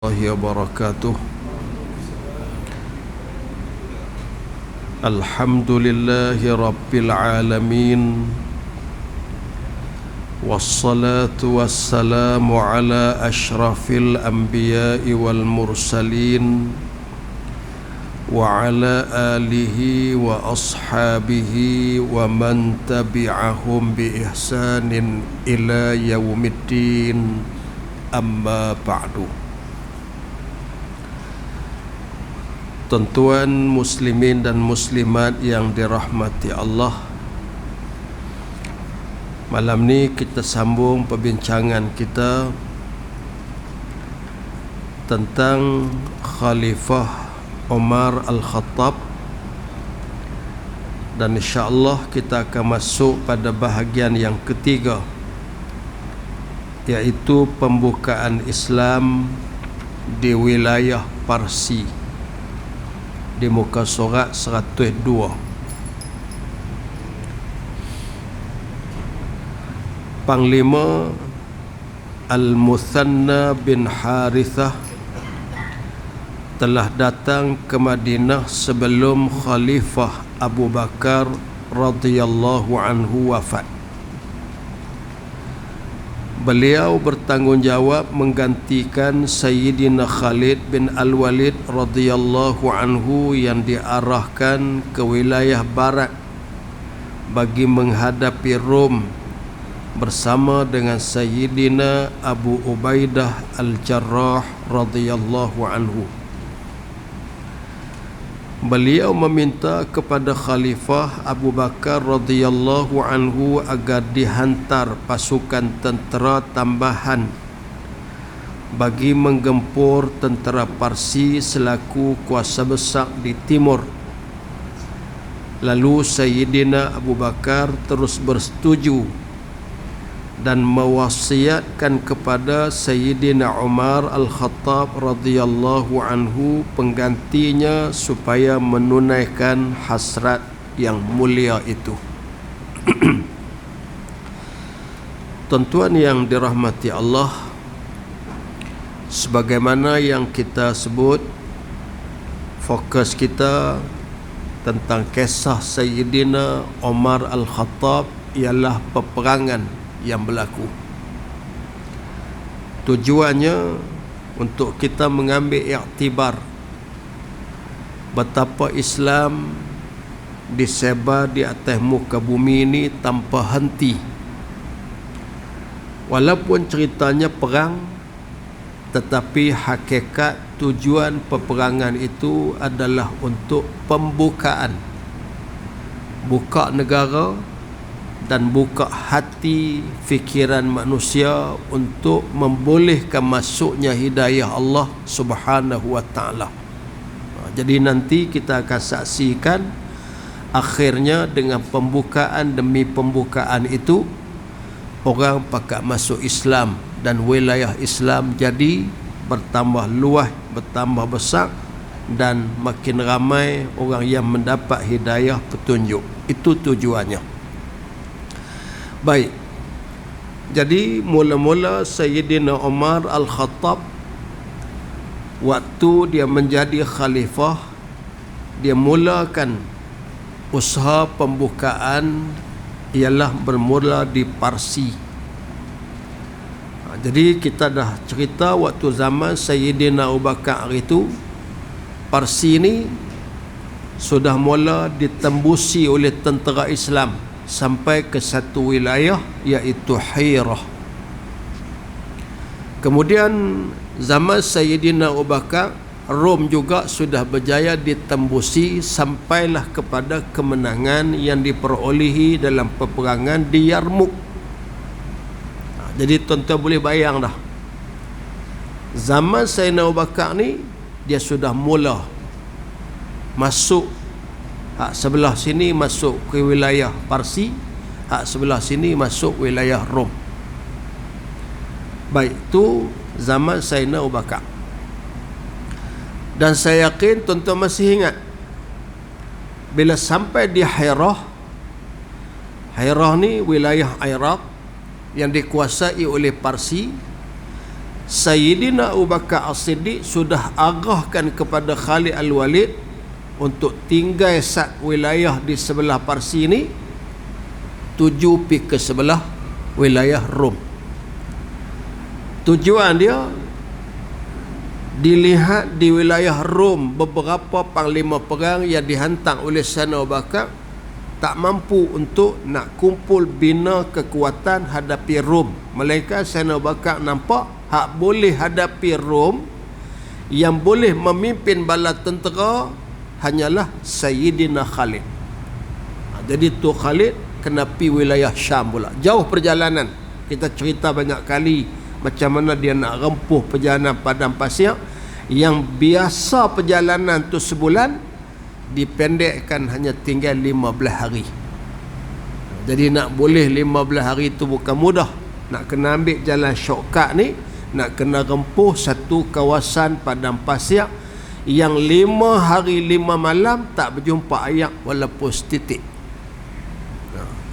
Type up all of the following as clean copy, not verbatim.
Wabarakatuh. Alhamdulillahi Rabbil Alamin. Wassalatu wassalamu ala ashrafil anbiya'i wal mursalin wa ala alihi wa ashabihi wa man tabi'ahum bi ihsanin ila yaumiddin, amma ba'du. Tuan-tuan muslimin dan muslimat yang dirahmati Allah, malam ni kita sambung perbincangan kita tentang Khalifah Umar Al-Khattab, dan insya-Allah kita akan masuk pada bahagian yang ketiga, iaitu pembukaan Islam di wilayah Parsi, di muka surat 102. Panglima Al-Muthanna bin Harithah telah datang ke Madinah sebelum Khalifah Abu Bakar radhiyallahu anhu wafat. Beliau bertanggungjawab menggantikan Sayyidina Khalid bin Al-Walid radhiyallahu anhu yang diarahkan ke wilayah barat bagi menghadapi Rom bersama dengan Sayyidina Abu Ubaidah Al-Jarrah radhiyallahu anhu. Beliau meminta kepada Khalifah Abu Bakar radhiyallahu anhu agar dihantar pasukan tentera tambahan bagi menggempur tentera Parsi selaku kuasa besar di timur. Lalu Sayyidina Abu Bakar terus bersetuju dan mewasiatkan kepada Sayyidina Umar Al-Khattab radhiyallahu anhu penggantinya supaya menunaikan hasrat yang mulia itu. Tuan-tuan yang dirahmati Allah, sebagaimana yang kita sebut, fokus kita tentang kisah Sayyidina Umar Al-Khattab ialah peperangan yang berlaku. Tujuannya untuk kita mengambil iktibar betapa Islam disebar di atas muka bumi ini tanpa henti. Walaupun ceritanya perang, tetapi hakikat tujuan peperangan itu adalah untuk pembukaan, buka negara dan buka hati fikiran manusia untuk membolehkan masuknya hidayah Allah Subhanahu wa taala. Jadi nanti kita akan saksikan akhirnya dengan pembukaan demi pembukaan itu orang pakat masuk Islam dan wilayah Islam jadi bertambah luas, bertambah besar, dan makin ramai orang yang mendapat hidayah petunjuk. Itu tujuannya. Baik, jadi mula-mula Sayyidina Umar Al-Khattab waktu dia menjadi khalifah, dia mulakan usaha pembukaan ialah bermula di Parsi. Jadi kita dah cerita waktu zaman Sayyidina Abu Bakar itu, Parsi ini sudah mula ditembusi oleh tentera Islam sampai ke satu wilayah, iaitu Hirah. Kemudian zaman Sayyidina Abu Bakar, Rom juga sudah berjaya ditembusi sampailah kepada kemenangan yang diperolehi dalam peperangan di Yarmouk. Jadi tuan-tuan boleh bayang dah, zaman Sayyidina Abu Bakar ni dia sudah mula masuk, hak sebelah sini masuk ke wilayah Parsi, hak sebelah sini masuk wilayah Rom. Baik, itu zaman Sayyidina Abu Bakar. Dan saya yakin tuan-tuan masih ingat bila sampai di Hirah. Hirah ni wilayah Iraq yang dikuasai oleh Parsi. Sayyidina Abu Bakar As-Siddiq sudah arahkan kepada Khalid Al-Walid untuk tinggal sat wilayah di sebelah Parsi ni, tuju pi ke sebelah wilayah Rom. Tujuan dia dilihat di wilayah Rom beberapa panglima perang yang dihantar oleh Sayyidina Abu Bakar tak mampu untuk nak kumpul bina kekuatan hadapi Rom. Melainkan Sayyidina Abu Bakar nampak hak boleh hadapi Rom, yang boleh memimpin bala tentera hanyalah Sayyidina Khalid. Jadi tu Khalid kena pi wilayah Syam pula. Jauh perjalanan. Kita cerita banyak kali macam mana dia nak rempuh perjalanan padang pasir yang biasa perjalanan tu sebulan, dipendekkan hanya tinggal 15 hari. Jadi nak boleh 15 hari tu bukan mudah. Nak kena ambil jalan shortcut ni, nak kena rempuh satu kawasan padang pasir yang 5 hari 5 malam tak berjumpa air walaupun setitik.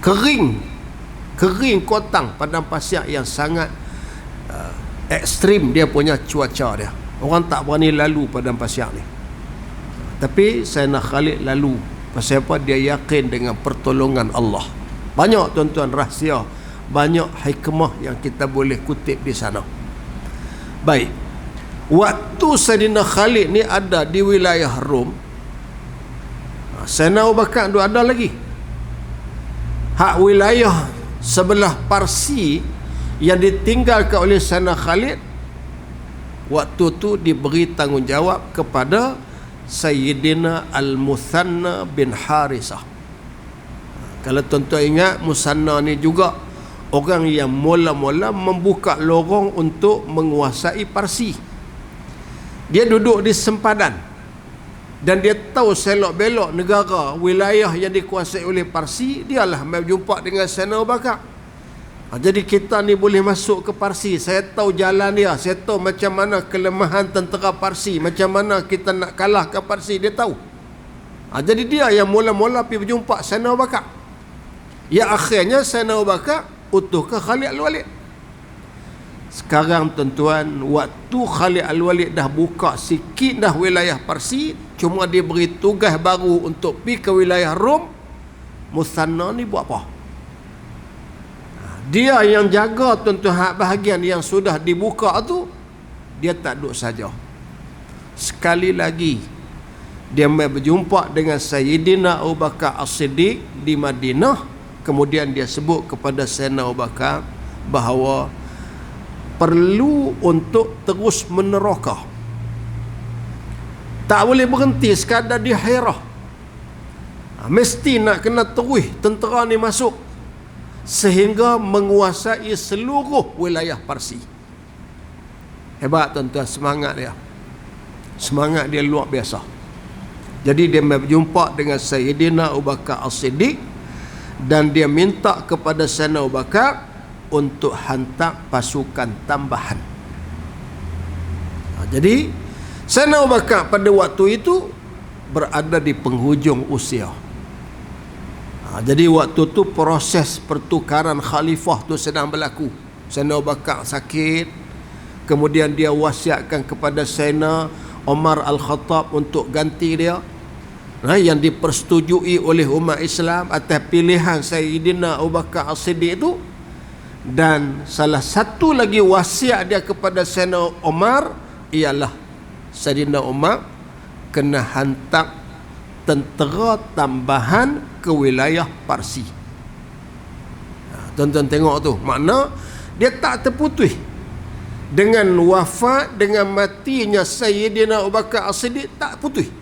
Kering kotang padang pasir yang sangat ekstrim dia punya cuaca dia. Orang tak berani lalu padang pasir ni. Tapi Sayyidina Khalid lalu. Pasal apa? Dia yakin dengan pertolongan Allah. Banyak tuan-tuan rahsia, banyak hikmah yang kita boleh kutip di sana. Baik, waktu Sayyidina Khalid ni ada di wilayah Rom, Sayyidina Abu Bakar tu ada lagi. Hak wilayah sebelah Parsi yang ditinggalkan oleh Sayyidina Khalid, waktu tu diberi tanggungjawab kepada Sayyidina Al-Muthanna bin Harisah. Kalau tuan-tuan ingat, Musanna ni juga orang yang mula-mula membuka lorong untuk menguasai Parsi. Dia duduk di sempadan dan dia tahu selok-belok negara, wilayah yang dikuasai oleh Parsi. Dialah berjumpa dengan Sayyidina Abu Bakar. Jadi kita ni boleh masuk ke Parsi. Saya tahu jalan dia, saya tahu macam mana kelemahan tentera Parsi, macam mana kita nak kalahkan Parsi, dia tahu. Jadi dia yang mula-mula pergi berjumpa Sayyidina Abu Bakar. Ya akhirnya Sayyidina Abu Bakar utuh ke Khalid Al-Walid. Sekarang tuan-tuan, waktu Khalid Al-Walid dah buka sikit dah wilayah Parsi, cuma dia beri tugas baru untuk pergi ke wilayah Rom, Muthanna ni buat apa? Dia yang jaga tuan-tuan hak bahagian yang sudah dibuka tu, dia tak duduk saja. Sekali lagi dia berjumpa dengan Sayyidina Abu Bakar As-Siddiq di Madinah. Kemudian dia sebut kepada Sayyidina Abu Bakar bahawa perlu untuk terus menerokah. Tak boleh berhenti sekadar di Hirah. Mesti nak kena terus tentera ni masuk sehingga menguasai seluruh wilayah Parsi. Hebat tuan-tuan, semangat dia. Semangat dia luar biasa. Jadi dia berjumpa dengan Sayyidina Abu Bakar As-Siddiq dan dia minta kepada Sayyidina Abu Bakar untuk hantar pasukan tambahan. Jadi Sayyidina Abu Bakar pada waktu itu berada di penghujung usia. Jadi waktu tu proses pertukaran khalifah tu sedang berlaku. Sayyidina Abu Bakar sakit, kemudian dia wasiatkan kepada Sayyidina Umar Al-Khattab untuk ganti dia, yang dipersetujui oleh umat Islam atas pilihan Sayyidina Abu Bakar As-Siddiq itu. Dan salah satu lagi wasiat dia kepada Sayyidina Umar ialah Sayyidina Umar kena hantar tentera tambahan ke wilayah Parsi. Tuan-tuan tengok tu, makna dia tak terputus. Dengan wafat, dengan matinya Sayyidina Abu Bakar As-Siddiq, tak putus.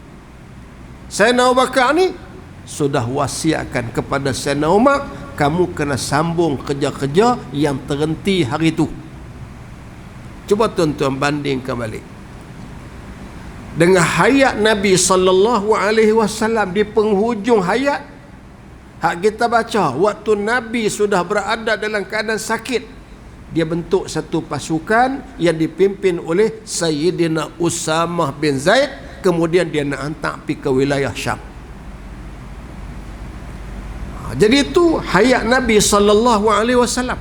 Sayyidina Abu Bakar ni sudah wasiatkan kepada Sayyidina Umar, kamu kena sambung kerja-kerja yang terhenti hari tu. Cuba tuan-tuan bandingkan balik dengan hayat Nabi SAW di penghujung hayat. Hak kita baca, waktu Nabi sudah berada dalam keadaan sakit, dia bentuk satu pasukan yang dipimpin oleh Sayyidina Usamah bin Zaid. Kemudian dia nak hantar pergi ke wilayah Syam. Jadi itu hayat Nabi SAW.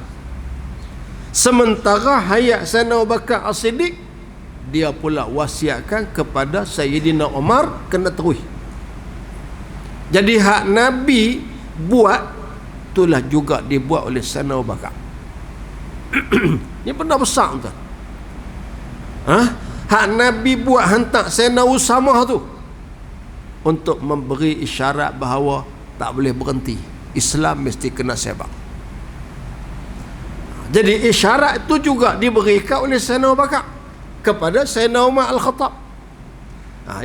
Sementara hayat Sayyidina Abu Bakar As-Siddiq, dia pula wasiatkan kepada Sayyidina Umar kena terus. Jadi hak Nabi buat, itulah juga dibuat oleh Sayyidina Abu Bakar. Ini benda besar tuan. Hak Nabi buat hantar Sayyidina Usamah tu untuk memberi isyarat bahawa tak boleh berhenti, Islam mesti kena sebab. Jadi isyarat itu juga diberikan oleh Sayyidina Abu Bakar kepada Sayyidina Umar Al-Khattab.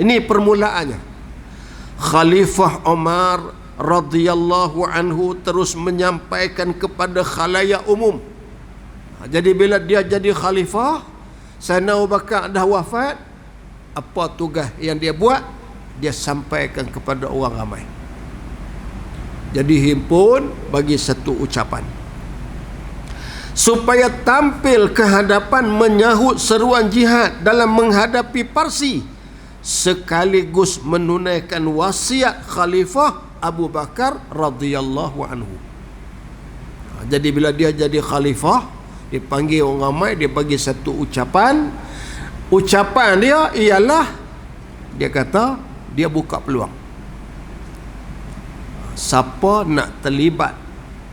Ini permulaannya. Khalifah Umar radhiyallahu anhu terus menyampaikan kepada khalayak umum. Jadi bila dia jadi khalifah, Sayyidina Abu Bakar dah wafat, apa tugas yang dia buat? Dia sampaikan kepada orang ramai. Jadi himpun bagi satu ucapan, supaya tampil ke hadapan menyahut seruan jihad dalam menghadapi Parsi, sekaligus menunaikan wasiat Khalifah Abu Bakar radhiyallahu anhu. Jadi bila dia jadi khalifah, dipanggil orang ramai, dia bagi satu ucapan. Ucapan dia ialah, dia kata dia buka peluang, siapa nak terlibat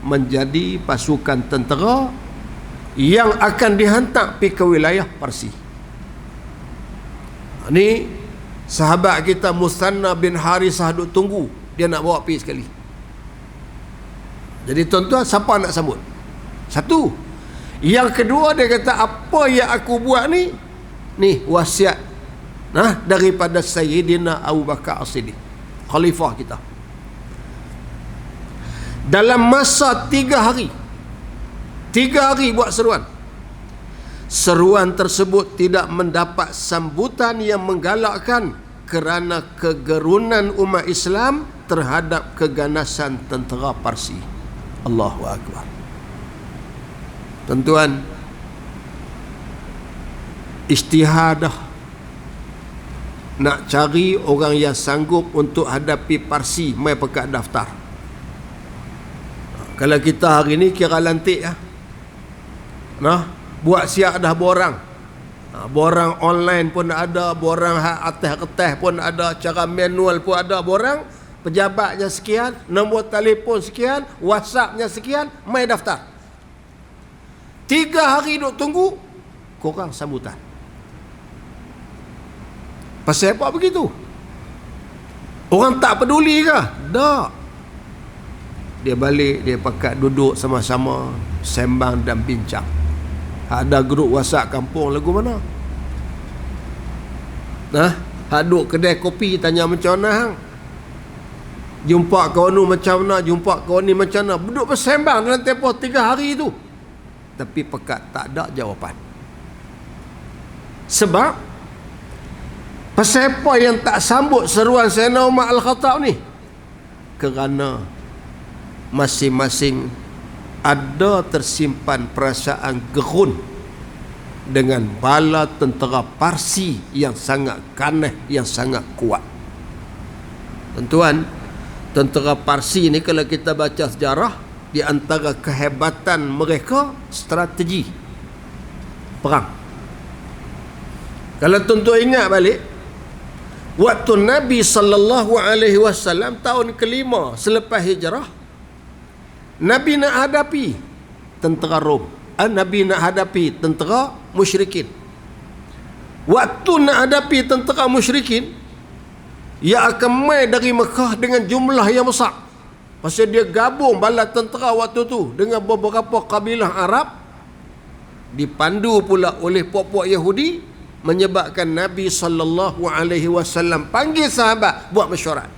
menjadi pasukan tentera yang akan dihantar pergi ke wilayah Parsi. Ni sahabat kita Musanna bin Harisah duk tunggu, dia nak bawa pergi sekali. Jadi tuan-tuan, siapa nak sambut? Satu. Yang kedua, dia kata apa yang aku buat ni wasiat daripada Sayyidina Abu Bakar As-Siddiq, khalifah kita. Dalam masa 3 hari buat seruan. Seruan tersebut tidak mendapat sambutan yang menggalakkan kerana kegerunan umat Islam terhadap keganasan tentera Parsi. Allahu Akbar. Tuan-tuan, istihadah nak cari orang yang sanggup untuk hadapi Parsi, mai pekat daftar. Kalau kita hari ni kira lantik buat siap dah borang. Borang online pun ada, borang atas kertas pun ada, cara manual pun ada borang. Pejabatnya sekian, nombor telefon sekian, WhatsAppnya sekian, mai daftar. 3 hari duk tunggu, korang sambutan. Pasal apa begitu? Orang tak peduli ke? Tak. Dia balik, dia pakat duduk sama-sama, sembang dan bincang. Ada grup WhatsApp kampung lagu mana? Duduk kedai kopi, tanya macam mana hang? Jumpa kawan ni macam mana? Jumpa kawan ni macam mana? Duduk bersembang dalam tempoh 3 hari tu. Tapi pekat tak ada jawapan. Sebab pasal apa yang tak sambut seruan Sayyidina Umar Al-Khattab ni? Kerana masing-masing ada tersimpan perasaan gerun dengan bala tentera Parsi yang sangat kaneh, yang sangat kuat. Tuan-tuan, tentera Parsi ni kalau kita baca sejarah, di antara kehebatan mereka strategi perang. Kalau tuan-tuan ingat balik, waktu Nabi SAW tahun ke-5 selepas hijrah, Nabi nak hadapi tentera Rom. Nabi nak hadapi tentera musyrikin. Waktu nak hadapi tentera musyrikin, ia akan mai dari Mekah dengan jumlah yang besar. Pasal dia gabung bala tentera waktu tu dengan beberapa kabilah Arab, dipandu pula oleh puak-puak Yahudi, menyebabkan Nabi SAW panggil sahabat buat mesyuarat.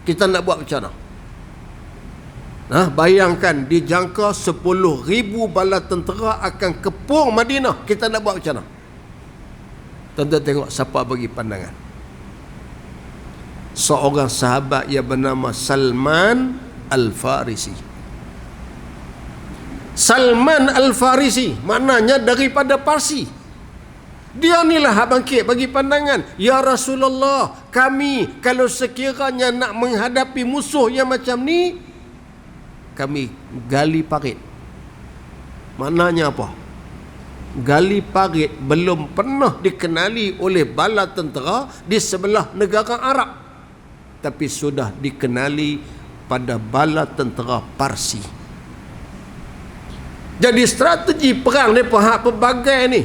Kita nak buat macam mana? Bayangkan dijangka 10,000 bala tentera akan kepung Madinah. Kita nak buat macam mana? Tuan-tuan tengok siapa bagi pandangan. Seorang sahabat yang bernama Salman Al-Farisi. Salman Al-Farisi maknanya daripada Parsi. Dia inilah hak bangkit bagi pandangan, ya Rasulullah, kami kalau sekiranya nak menghadapi musuh yang macam ni, kami gali parit. Maknanya apa? gali parit belum pernah dikenali oleh bala tentera di sebelah negara Arab, tapi sudah dikenali pada bala tentera Parsi. Jadi strategi perang mereka hak pelbagai ni.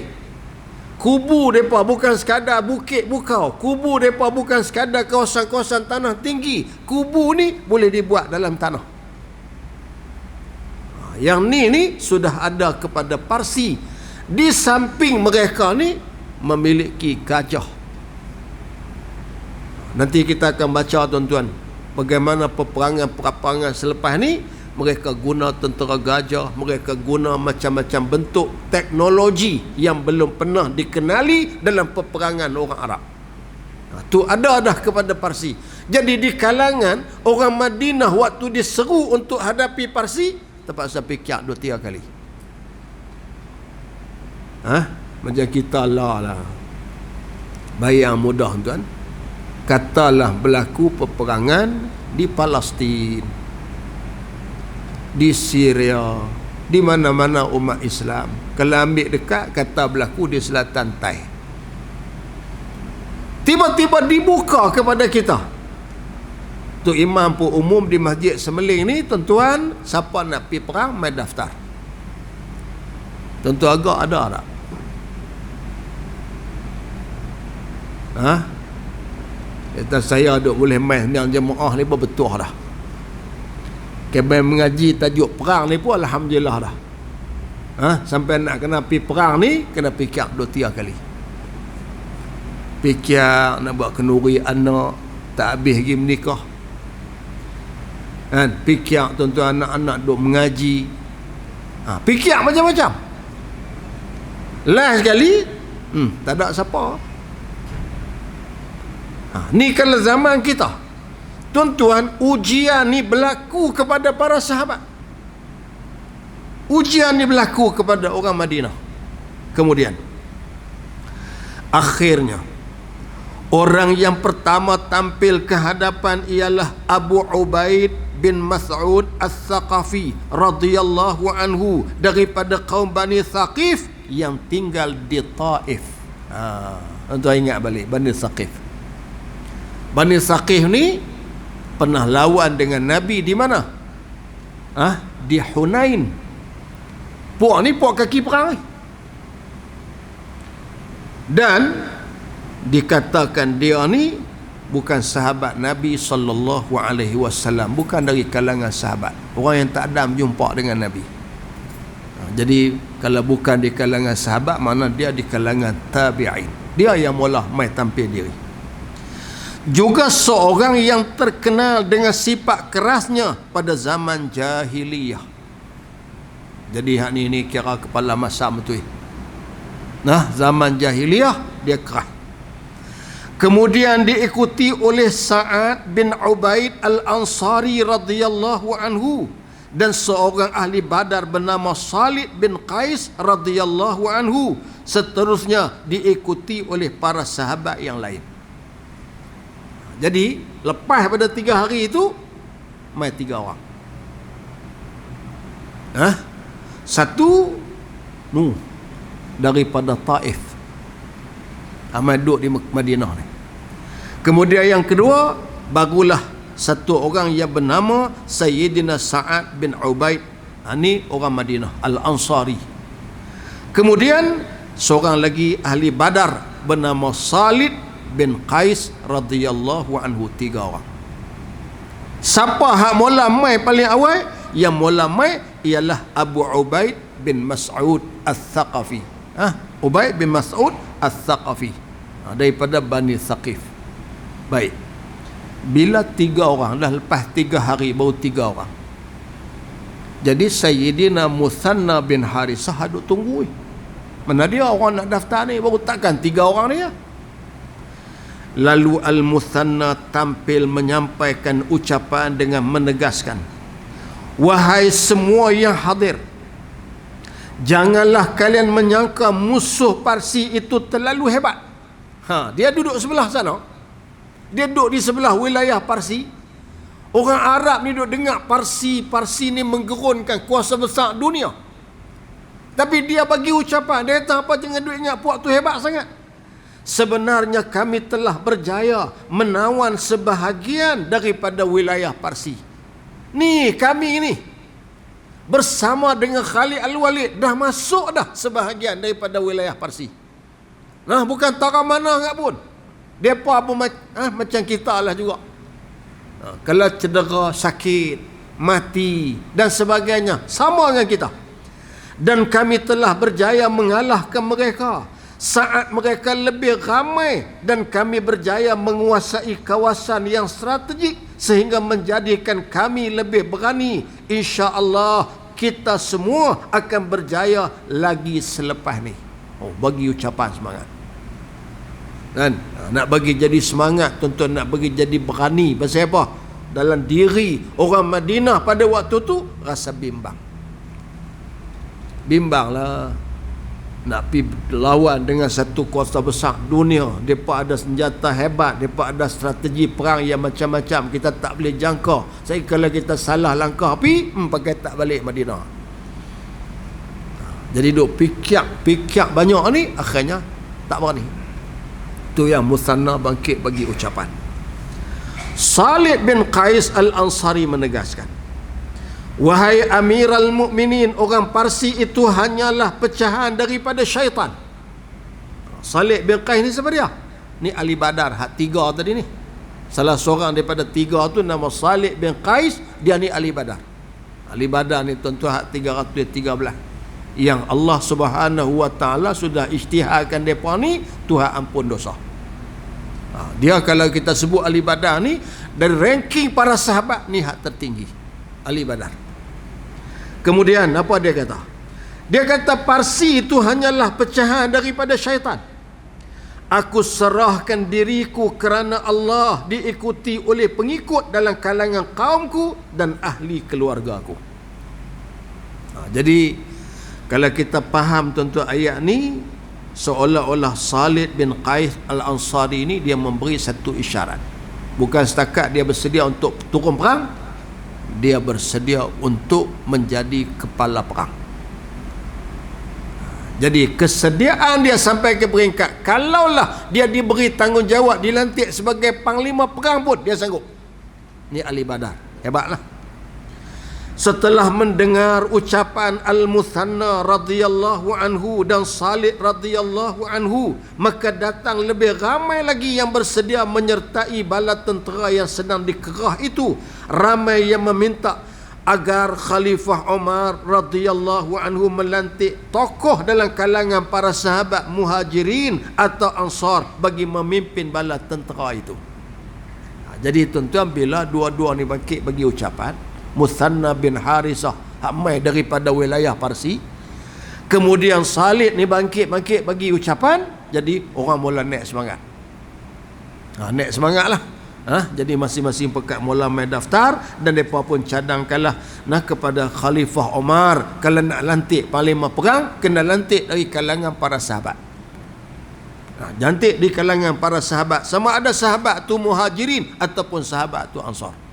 Kubu mereka bukan sekadar bukit bukau, kubu mereka bukan sekadar kawasan-kawasan tanah tinggi, kubu ni boleh dibuat dalam tanah. Yang ni sudah ada kepada Parsi. Di samping mereka ni memiliki gajah. Nanti kita akan baca tuan-tuan bagaimana peperangan selepas ni mereka guna tentera gajah, mereka guna macam-macam bentuk teknologi yang belum pernah dikenali dalam peperangan orang Arab. Tu ada dah kepada Parsi. Jadi di kalangan orang Madinah waktu diseru untuk hadapi Parsi, terpaksa fikir 2-3 kali. Macam kita lah. Bayang mudah tuan. Katalah berlaku peperangan di Palestin, di Syria, di mana-mana umat Islam. Kalau ambil dekat, kata berlaku di selatan Tai. Tiba-tiba dibuka kepada kita. Tu imam pun umum di Masjid Semeling ni, tuan-tuan, siapa nak pergi perang, mai daftar. Tentu agak ada tak? Kata saya duk boleh main dengan jemaah ni pun betul dah. Kebal mengaji tajuk perang ni pun alhamdulillah dah. Sampai nak kena pergi perang ni, kena fikir 2-3 kali. Fikir nak buat kenduri anak, tak habis pergi menikah. Fikir tuan-tuan anak-anak duk mengaji. Fikir macam-macam. Last sekali, tak ada siapa. Ni kalau zaman kita, tuan-tuan, ujian ni berlaku kepada para sahabat. Ujian ni berlaku kepada orang Madinah. Kemudian akhirnya orang yang pertama tampil ke hadapan ialah Abu Ubaid bin Mas'ud As-Saqafi radhiyallahu anhu daripada kaum Bani Thaqif yang tinggal di Taif. Tuan ingat balik Bani Thaqif. Bani Thaqif ni pernah lawan dengan Nabi di mana? Di Hunain. Puak ni puak kaki perang ni. Dan dikatakan dia ni bukan sahabat Nabi sallallahu alaihi wasallam, bukan dari kalangan sahabat, orang yang tak ada berjumpa dengan Nabi. Jadi kalau bukan di kalangan sahabat, mana dia di kalangan tabi'in. Dia yang mula mai tampil diri. Juga seorang yang terkenal dengan sifat kerasnya pada zaman jahiliyah. Jadi hak ni kira kepala masa betul. Zaman jahiliyah dia keras. Kemudian diikuti oleh Sa'ad bin Ubaid Al-Ansari radhiyallahu anhu dan seorang ahli Badar bernama Salid bin Qais radhiyallahu anhu. Seterusnya diikuti oleh para sahabat yang lain. Jadi lepas pada 3 hari itu mai 3 orang. Satu daripada Taif, mai duduk di Madinah ni. Kemudian yang kedua barulah satu orang yang bernama Sayyidina Sa'ad bin Ubaid. Ini orang Madinah Al-Ansari. Kemudian seorang lagi ahli Badar bernama Salid bin Qais radhiyallahu anhu. 3 orang. Siapa hak mula mai paling awal? Yang mula mai ialah Abu Ubaid bin Mas'ud As-Saqafi. Ubaid bin Mas'ud As-Saqafi, daripada Bani Thaqif. Baik. Bila 3 orang, dah lepas 3 hari baru 3 orang. Jadi Sayyidina Muthanna bin Harisah duk tunggu. Mana dia orang nak daftar ni, baru takkan 3 orang ni ya. Lalu Al-Muthanna tampil menyampaikan ucapan dengan menegaskan, wahai semua yang hadir, janganlah kalian menyangka musuh Parsi itu terlalu hebat. Dia duduk sebelah sana. Dia duduk di sebelah wilayah Parsi. Orang Arab ni duduk dengar Parsi ni menggerunkan kuasa besar dunia. Tapi dia bagi ucapan, dia kata apa jangan duk ingat puak tu hebat sangat. Sebenarnya kami telah berjaya menawan sebahagian daripada wilayah Parsi. Ni kami ni bersama dengan Khalid Al-Walid dah masuk dah sebahagian daripada wilayah Parsi. Nah, bukan tara mana enggak pun. Depa pun macam kita lah juga. Kalau cedera, sakit, mati dan sebagainya, sama dengan kita. Dan kami telah berjaya mengalahkan mereka saat mereka lebih ramai, dan kami berjaya menguasai kawasan yang strategik sehingga menjadikan kami lebih berani. Insya-Allah kita semua akan berjaya lagi selepas ni. Bagi ucapan semangat. Kan? Nak bagi jadi semangat, tuan-tuan, nak bagi jadi berani. Pasal apa? Dalam diri orang Madinah pada waktu tu rasa bimbang. Bimbanglah nak pergi lawan dengan satu kuasa besar dunia. Mereka ada senjata hebat, mereka ada strategi perang yang macam-macam, kita tak boleh jangka. Saya kalau kita salah langkah pakai tak balik Madinah. Jadi duk fikir banyak ni, akhirnya tak berani. Itu yang Musanna bangkit bagi ucapan. Salih bin Qais Al-Ansari menegaskan, wahai Amirul Mukminin, orang Parsi itu hanyalah pecahan daripada syaitan. Salih bin Qais ni siapa dia? Ni Ali Badar, hak tiga tadi ni. Salah seorang daripada tiga tu nama Salih bin Qais, dia ni Ali Badar. Ali Badar ni tuan-tuan hak 313 yang Allah Subhanahu wa taala sudah isytiharkan depa ni Tuhan ampun dosa. Dia kalau kita sebut Ali Badar ni dari ranking para sahabat ni hak tertinggi. Ali Badar. Kemudian apa dia kata? Dia kata Parsi itu hanyalah pecahan daripada syaitan. Aku serahkan diriku kerana Allah, diikuti oleh pengikut dalam kalangan kaumku dan ahli keluargaku. Jadi kalau kita faham tuan-tuan ayat ni, seolah-olah Salih bin Qais Al-Ansari ni dia memberi satu isyarat. Bukan setakat dia bersedia untuk turun perang, dia bersedia untuk menjadi kepala perang. Jadi kesediaan dia sampai ke peringkat kalaulah dia diberi tanggungjawab dilantik sebagai panglima perang pun dia sanggup. Ni Ali Badar, hebatlah. Setelah mendengar ucapan Al-Muthanna radhiyallahu anhu dan Salih radhiyallahu anhu, maka datang lebih ramai lagi yang bersedia menyertai bala tentera yang sedang dikerah itu. Ramai yang meminta agar Khalifah Umar radhiyallahu anhu melantik tokoh dalam kalangan para sahabat Muhajirin atau Ansar bagi memimpin bala tentera itu. Jadi tuan-tuan, bila dua-dua ni bangkit bagi ucapan, Muthanna bin Harisah hamai daripada wilayah Parsi, kemudian Salih ni bangkit bagi ucapan, jadi orang mula naik semangat. Naik semangat lah. Jadi masing-masing pekat mula main daftar, dan mereka pun cadangkanlah kepada Khalifah Umar, kalau nak lantik panglima perang, kena lantik dari kalangan para sahabat. Lantik di kalangan para sahabat, sama ada sahabat tu Muhajirin ataupun sahabat tu Ansar.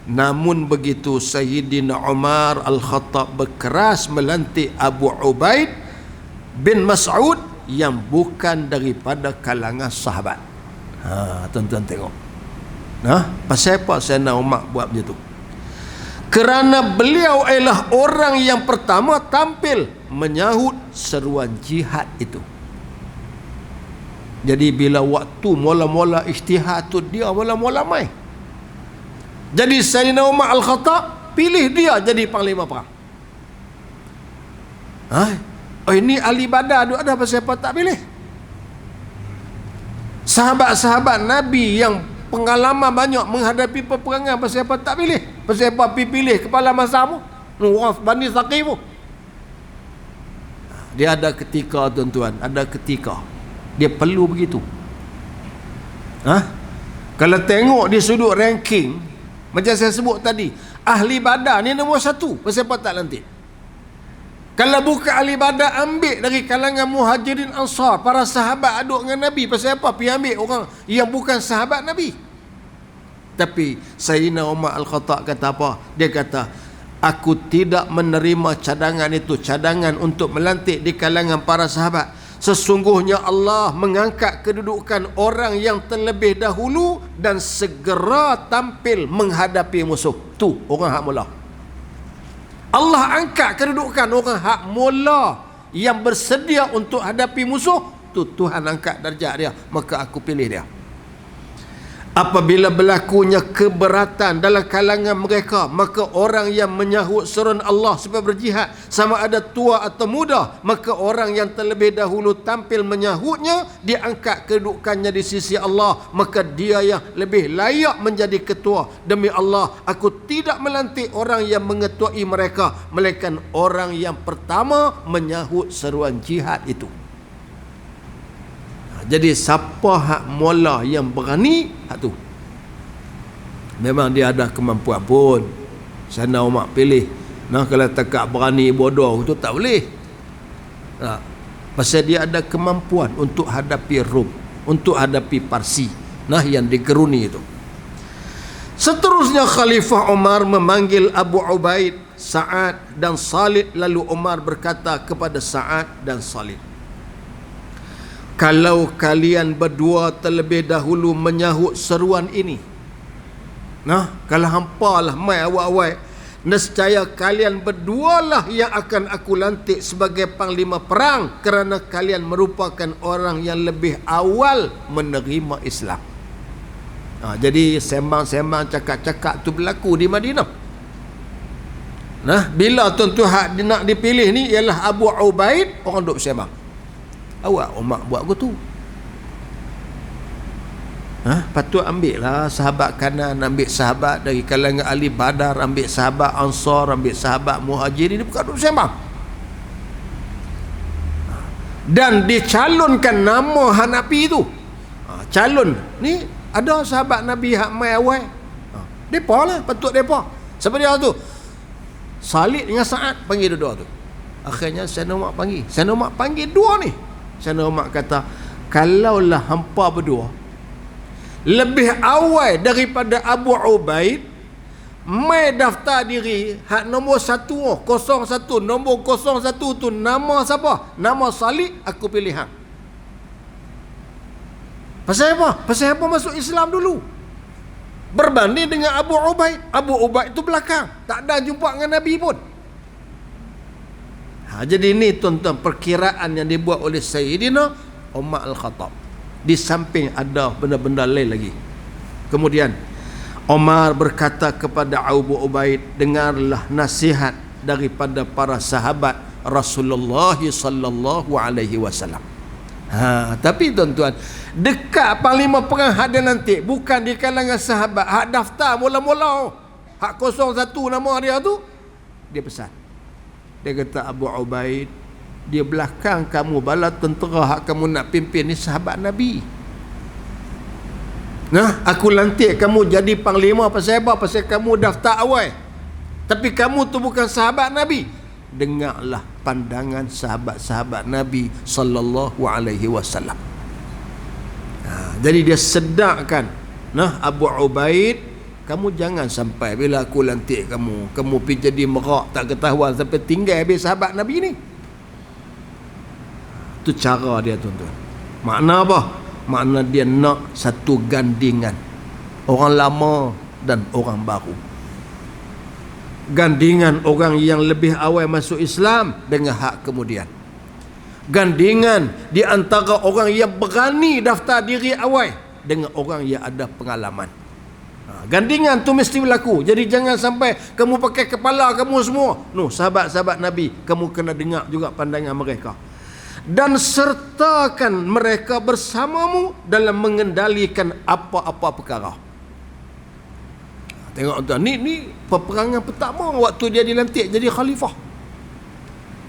Namun begitu, Sayyidina Umar Al-Khattab berkeras melantik Abu Ubaid bin Mas'ud yang bukan daripada kalangan sahabat. Tuan-tuan tengok. Pasal apa Sayyidina Umar buat macam tu? Kerana beliau ialah orang yang pertama tampil menyahut seruan jihad itu. Jadi bila waktu mula-mula isytihad tu, dia mula-mula mai. Jadi Sayyidina Umar Al-Khattab pilih dia jadi panglima perang. Ini Ali Badar ada pasal apa tak pilih? Sahabat-sahabat Nabi yang pengalaman banyak menghadapi peperangan, pasal apa tak pilih? Pasal apa pilih kepala masamu? Nuwas Bani Saqifu. Dia ada ketika tuan-tuan, ada ketika dia perlu begitu. Kalau tengok di sudut ranking, macam saya sebut tadi, ahli Badar ni nombor 1. Pasal apa tak lantik? Kalau bukan ahli Badar, ambil dari kalangan Muhajirin Ansar, para sahabat aduk dengan Nabi. Pasal apa pergi ambil orang yang bukan sahabat Nabi? Tapi Sayyidina Umar Al-Khattab kata apa? Dia kata, aku tidak menerima cadangan itu, cadangan untuk melantik di kalangan para sahabat. Sesungguhnya Allah mengangkat kedudukan orang yang terlebih dahulu dan segera tampil menghadapi musuh. Tu orang hak mula. Allah angkat kedudukan orang hak mula yang bersedia untuk hadapi musuh. Tu Tuhan angkat darjat dia, maka aku pilih dia. Apabila berlakunya keberatan dalam kalangan mereka, maka orang yang menyahut seruan Allah supaya berjihad, sama ada tua atau muda, maka orang yang terlebih dahulu tampil menyahutnya, diangkat kedudukannya di sisi Allah, maka dia yang lebih layak menjadi ketua. Demi Allah, aku tidak melantik orang yang mengetuai mereka, melainkan orang yang pertama menyahut seruan jihad itu. Jadi siapa hak mula yang berani, hak tu. Memang dia ada kemampuan pun. Sana umat pilih. Nah, kalau tekak berani bodoh tu tak boleh. Nah, pasal dia ada kemampuan untuk hadapi Rom, untuk hadapi Parsi. Nah, yang digeruni itu. Seterusnya Khalifah Umar memanggil Abu Ubaid, Sa'ad dan Salid. Lalu Umar berkata kepada Sa'ad dan Salid, kalau kalian berdua terlebih dahulu menyahut seruan ini, nah, kalau hampalah mai awal-awal, nescaya kalian berdualah yang akan aku lantik sebagai panglima perang, kerana kalian merupakan orang yang lebih awal menerima Islam. Jadi sembang-sembang cakap-cakap tu berlaku di Madinah. Nah, bila tuan-tuan nak dipilih ni ialah Abu Ubaid, orang duk sembang. Awak Umar buat aku tu. Patut ambil lah sahabat kanan, ambil sahabat dari kalangan ahli Badar, ambil sahabat Ansar, ambil sahabat Muhajirin. Ini bukan duk sembang. Dan dicalonkan nama Hanafi itu. Calon ni ada sahabat Nabi hak mai awal. Depa lah, patut depa. Siapa dia tu? Salid dengan Sa'ad panggil dua tu. Akhirnya Sayyidina Umar panggil. Sayyidina Umar panggil dua ni. Sayyidina Umar kata, kalaulah hampa berdua lebih awal daripada Abu Ubaid, mai daftar diri hak nombor 1 01, nombor 01 tu nama siapa? Nama Salih, aku pilih hang. Pasal apa? Pasal apa masuk Islam dulu? Berbanding dengan Abu Ubaid. Abu Ubaid tu belakang, tak ada jumpa dengan Nabi pun. Jadi ini tuan-tuan perkiraan yang dibuat oleh Sayyidina Umar Al-Khattab. Di samping ada benda-benda lain lagi. Kemudian Umar berkata kepada Abu Ubaid, dengarlah nasihat daripada para sahabat Rasulullah sallallahu alaihi wasallam. Tapi tuan-tuan, dekat panglima perang hak dia nanti bukan di kalangan sahabat, hak daftar mula-mula, hak 01 nama dia tu, dia pesan. Dia kata, Abu Ubaid, dia belakang kamu bala tentera hak kamu nak pimpin ni sahabat Nabi. Nah, aku lantik kamu jadi panglima pasal apa? Pasal kamu daftar awal. Tapi kamu tu bukan sahabat Nabi. Dengarlah pandangan sahabat-sahabat Nabi sallallahu alaihi wasallam. Jadi dia sedarkan, nah, Abu Ubaid, kamu jangan sampai bila aku lantik kamu pergi jadi merak tak ketahuan sampai tinggal habis sahabat Nabi ni. Itu cara dia tuan-tuan. Makna apa? Makna dia nak satu gandingan orang lama dan orang baru. Gandingan orang yang lebih awal masuk Islam dengan hak kemudian. Gandingan di antara orang yang berani daftar diri awal dengan orang yang ada pengalaman. Gandingan tu mesti berlaku. Jadi jangan sampai kamu pakai kepala kamu semua. No, sahabat-sahabat Nabi, kamu kena dengar juga pandangan mereka. Dan sertakan mereka bersamamu dalam mengendalikan apa-apa perkara. Tengok tuan, ni peperangan pertama waktu dia dilantik jadi khalifah.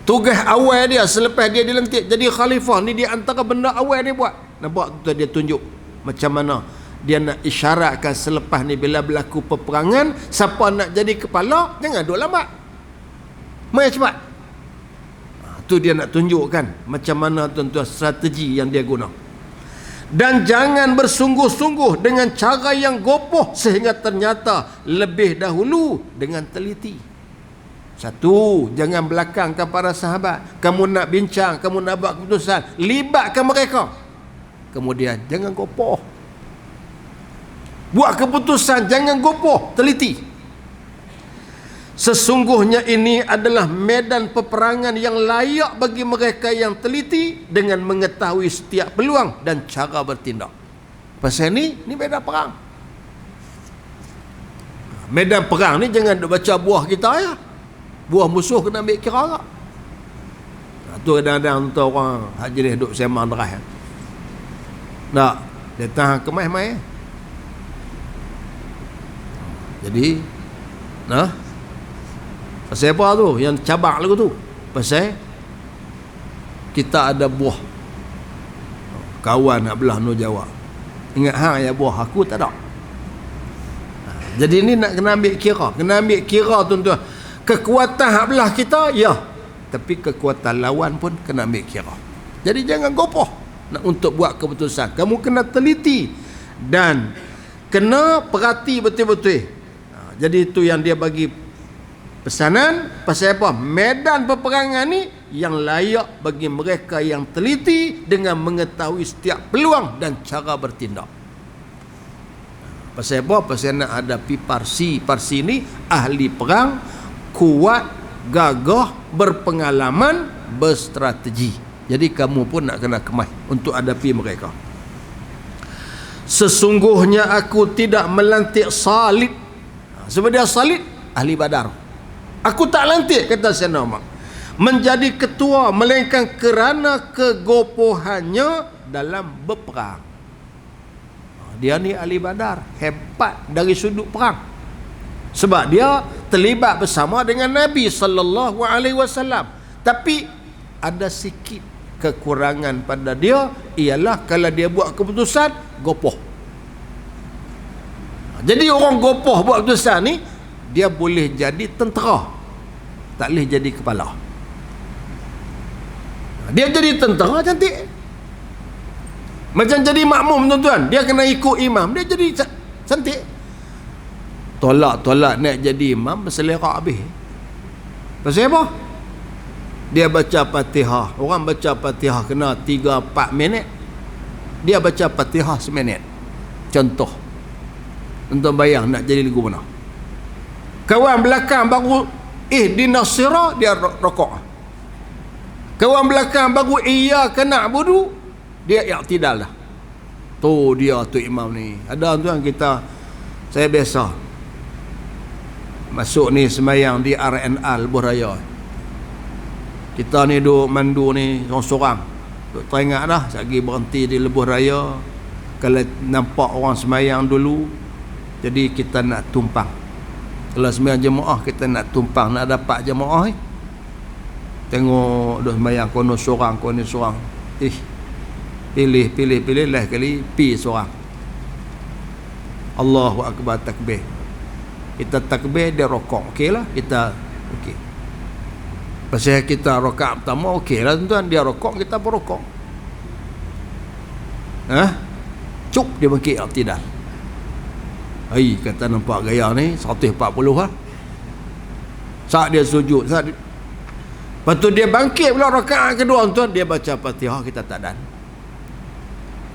Tugas awal dia selepas dia dilantik jadi khalifah ni, di antara benda awal dia buat. Nampak tuan, dia tunjuk macam mana dia nak isyaratkan selepas ni bila berlaku peperangan, siapa nak jadi kepala jangan duk lambat, mai cepat. Tu dia nak tunjukkan macam mana tuan-tuan strategi yang dia guna. Dan jangan bersungguh-sungguh dengan cara yang gopoh sehingga ternyata lebih dahulu dengan teliti. Satu, jangan belakangkan para sahabat. Kamu nak bincang, kamu nak buat keputusan, libatkan mereka. Kemudian jangan gopoh. Buat keputusan jangan gopoh, teliti. Sesungguhnya ini adalah medan peperangan yang layak bagi mereka yang teliti dengan mengetahui setiap peluang dan cara bertindak. Pasal ni medan perang. Medan perang ni jangan duk baca buah kita ya. Buah musuh kena ambil kira tak? Tu kadang-kadang tu orang hak jenis duk sembang deras. Tak, dia tahan kemai-mai. Jadi, nah, pasal apa tu? Yang cabak lagu tu. Pasal kita ada buah. Kawan nak belah Nur Jawa. Ingat hang ya buah aku tak ada. Jadi ni nak kena ambil kira. Kena ambil kira tuan-tuan. Kekuatan hak belah kita, ya. Tapi kekuatan lawan pun kena ambil kira. Jadi jangan gopoh nak untuk buat keputusan. Kamu kena teliti dan kena perhati betul-betul. Jadi itu yang dia bagi pesanan. Pasal apa? Medan peperangan ni yang layak bagi mereka yang teliti dengan mengetahui setiap peluang dan cara bertindak. Pasal apa? Pasal nak hadapi Parsi. Parsi ni ahli perang, kuat, gagah, berpengalaman, berstrategi. Jadi kamu pun nak kena kemas untuk hadapi mereka. Sesungguhnya aku tidak melantik Salid. Sebab dia Salid ahli Badar. Aku tak lantik, kata Sayyidina Umar, menjadi ketua, melainkan kerana kegopohannya dalam berperang. Dia ni ahli Badar, hebat dari sudut perang. Sebab dia terlibat bersama dengan Nabi sallallahu alaihi wasallam. Tapi ada sikit kekurangan pada dia, ialah kalau dia buat keputusan gopoh. Jadi orang gopoh buat keputusan ni, dia boleh jadi tentera, tak boleh jadi kepala. Dia jadi tentera cantik, macam jadi makmum tuan-tuan, dia kena ikut imam, dia jadi cantik. Tolak nak jadi imam berselerak habis. Pasal apa? Dia baca Fatihah. Orang baca Fatihah kena 3-4 minit, dia baca Fatihah seminit. Contoh untuk bayang nak jadi lagu mana. Kawan belakang baru ihdinas sirat, dia rokok. Kawan belakang baru iyyaka na'budu, dia i'tidal dah. Tu dia tu imam ni. Ada tuan kita, saya biasa masuk ni semayang di RNA Lebuh Raya. Kita ni duk mandu ni sorang-sorang. Duk teringat dah, lagi berhenti di Lebuh Raya. Kalau nampak orang semayang dulu, jadi kita nak tumpang. Kalau sembahyang jemaah, kita nak tumpang, nak dapat jemaah ni. Tengok duk sembahyang kono seorang, pilih lah kali pi seorang. Allahu akbar, takbir. Kita takbir, dia rokok. Okeylah, kita okey. Pasal kita rakaat pertama okeylah tuan-tuan, dia rokok, kita pun rokok. Cuk dia bangkit i'tidal. Hai, kata nampak gaya ni 140 lah. Saat dia sujud, lepas tu dia bangkit pula rakaat kedua tuan, dia baca Fatihah, kita tak dan.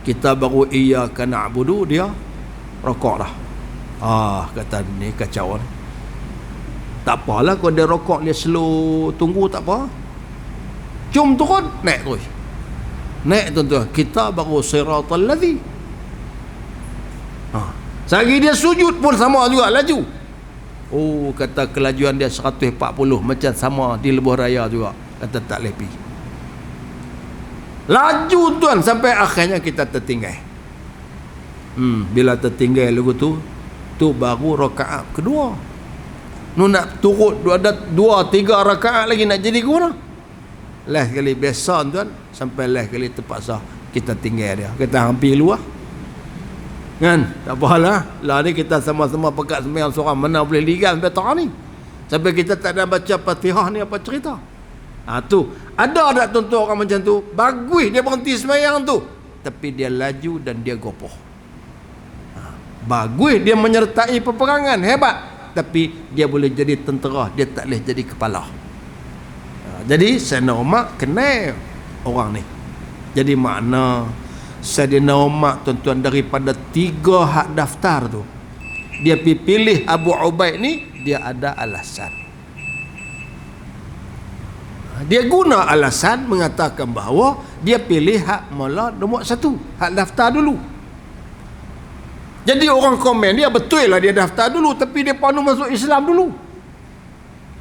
Kita baru iyyaka na'budu, dia rokok dah. Kata ni kacau ni. Tak apalah kalau dia rokok, dia slow, tunggu tak apa. Jom turun, naik terus. Naik tuan-tuan, kita baru siratal ladzi. Sehari dia sujud pun sama juga laju. Kata kelajuan dia 140, macam sama di Lebuh Raya juga. Kata tak boleh pergi. Laju tuan sampai akhirnya kita tertinggal. Bila tertinggal lagu tu baru rakaat kedua. Nak turut ada 2-3 rakaat lagi nak jadi guna. Lah kali biasa tuan, sampai lah kali terpaksa kita tinggal dia. Kita hampir luar. Kan? Tak apalah. Lah ni kita sama-sama pekat sembahyang seorang, mana boleh ligan sampai tak ni. Sampai kita tak ada baca Fatihah ni apa cerita. Tu. Ada tak tuan-tuan orang macam tu? Bagus dia berhenti sembahyang tu, tapi dia laju dan dia gopoh. Bagus dia menyertai peperangan, hebat. tapi dia boleh jadi tentera, dia tak boleh jadi kepala. Jadi Sayyidina Umar kenal orang ni. Jadi makna Sayyidina Umar tuan-tuan daripada 3 hak daftar tu, dia pilih Abu Ubaid ni, dia ada alasan. Dia guna alasan mengatakan bahawa dia pilih hak mula nombor 1, hak daftar dulu. Jadi orang komen dia betul lah dia daftar dulu, tapi dia panu masuk Islam dulu.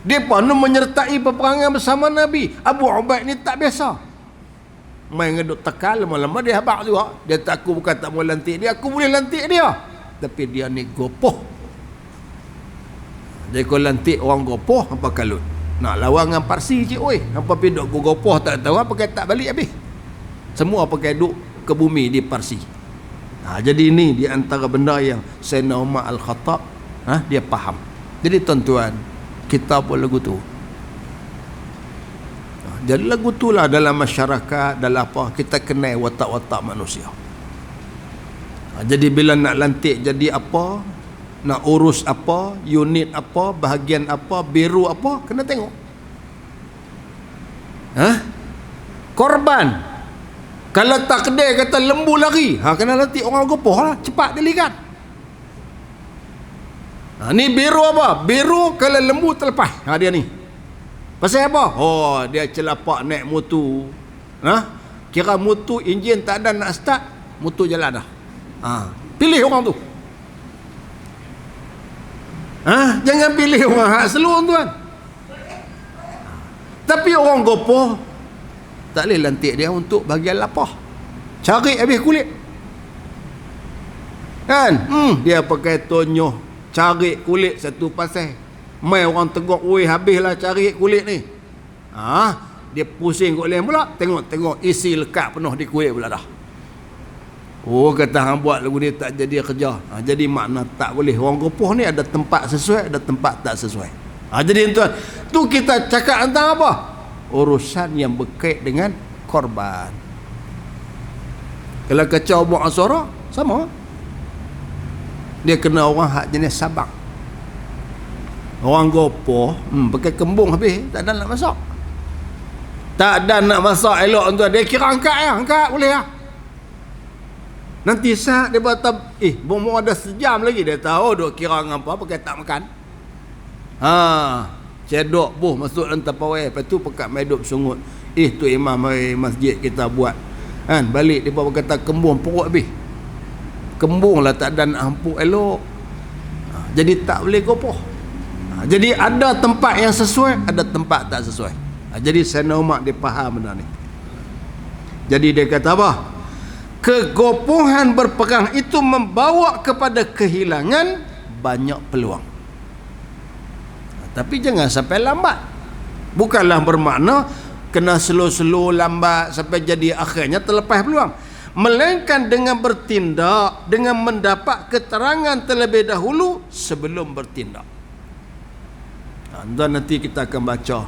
Dia panu menyertai peperangan bersama Nabi. Abu Ubaid ni tak biasa. Main ngeduk tekal, lama-lama dia habaq juga. Dia tak, aku bukan tak mau lantik dia, aku boleh lantik dia. Tapi dia ni gopoh. Jadi kalau lantik orang gopoh, hampa kalut. Nak lawan dengan Parsi cik, oi. Hampa pergi duk gopoh tak tahu apa, pakai tak balik habis. Semua pakai duk ke bumi di Parsi. Jadi ini di antara benda yang Sayyidina Umar Al-Khattab dia faham. Jadi tuan-tuan, kita pun lagu tu. Jadi lagu tu lah dalam masyarakat, dalam apa, kita kenal watak-watak manusia. Jadi bila nak lantik jadi apa, nak urus apa, unit apa, bahagian apa, biro apa, kena tengok. Korban. Kalau takdir kata lembu lari, kena lantik orang gopoh lah, cepat dia ligat. Ni biro apa? Biro kalau lembu terlepas. Dia ni. Pasal apa? Oh, dia celapak naik motor. Kira motor enjin tak ada nak start, motor jalan dah. Pilih orang tu. Jangan pilih orang hak seluruh tuan. Tapi orang gopoh tak boleh lantik dia untuk bahagian lapah. Cari habis kulit. Kan? Dia pakai tonyoh, cari kulit satu pasal. Mai orang teguk, oi habislah cari kulit ni. Dia pusing kat lain pula, tengok isi lekat penuh di kulit pula dah. Oh, kata hang buat lagu ni tak jadi kerja. Jadi makna tak boleh. Orang gopoh ni ada tempat sesuai, ada tempat tak sesuai. Jadi tuan, tu kita cakap tentang apa? Urusan yang berkait dengan korban. Kalau kacau buat asara, sama. Dia kena orang hak jenis sabak. Orang gopoh pakai kembung habis, tak ada nak masak. Tak ada nak masak elok tuan. Dia kira angkat boleh lah. Nanti saat dia kata, bomo ada sejam lagi, dia tahu duk kira dengan apa, pakai tak makan. Cedok masuk dalam tapawai, lepas tu pekat mai duk sungut. Tu imam mai masjid kita buat. Balik dia kata kembung perut habis. Kembung lah tak ada nak hampuk elok. Jadi tak boleh gopoh. Jadi ada tempat yang sesuai, ada tempat tak sesuai. Jadi Sayyidina Umar dia faham benda ni. Jadi dia kata apa? Kegopohan berperang itu membawa kepada kehilangan banyak peluang. Tapi jangan sampai lambat. Bukanlah bermakna kena slow-slow lambat sampai jadi akhirnya terlepas peluang. Melainkan dengan bertindak, dengan mendapat keterangan terlebih dahulu sebelum bertindak. Dan nanti kita akan baca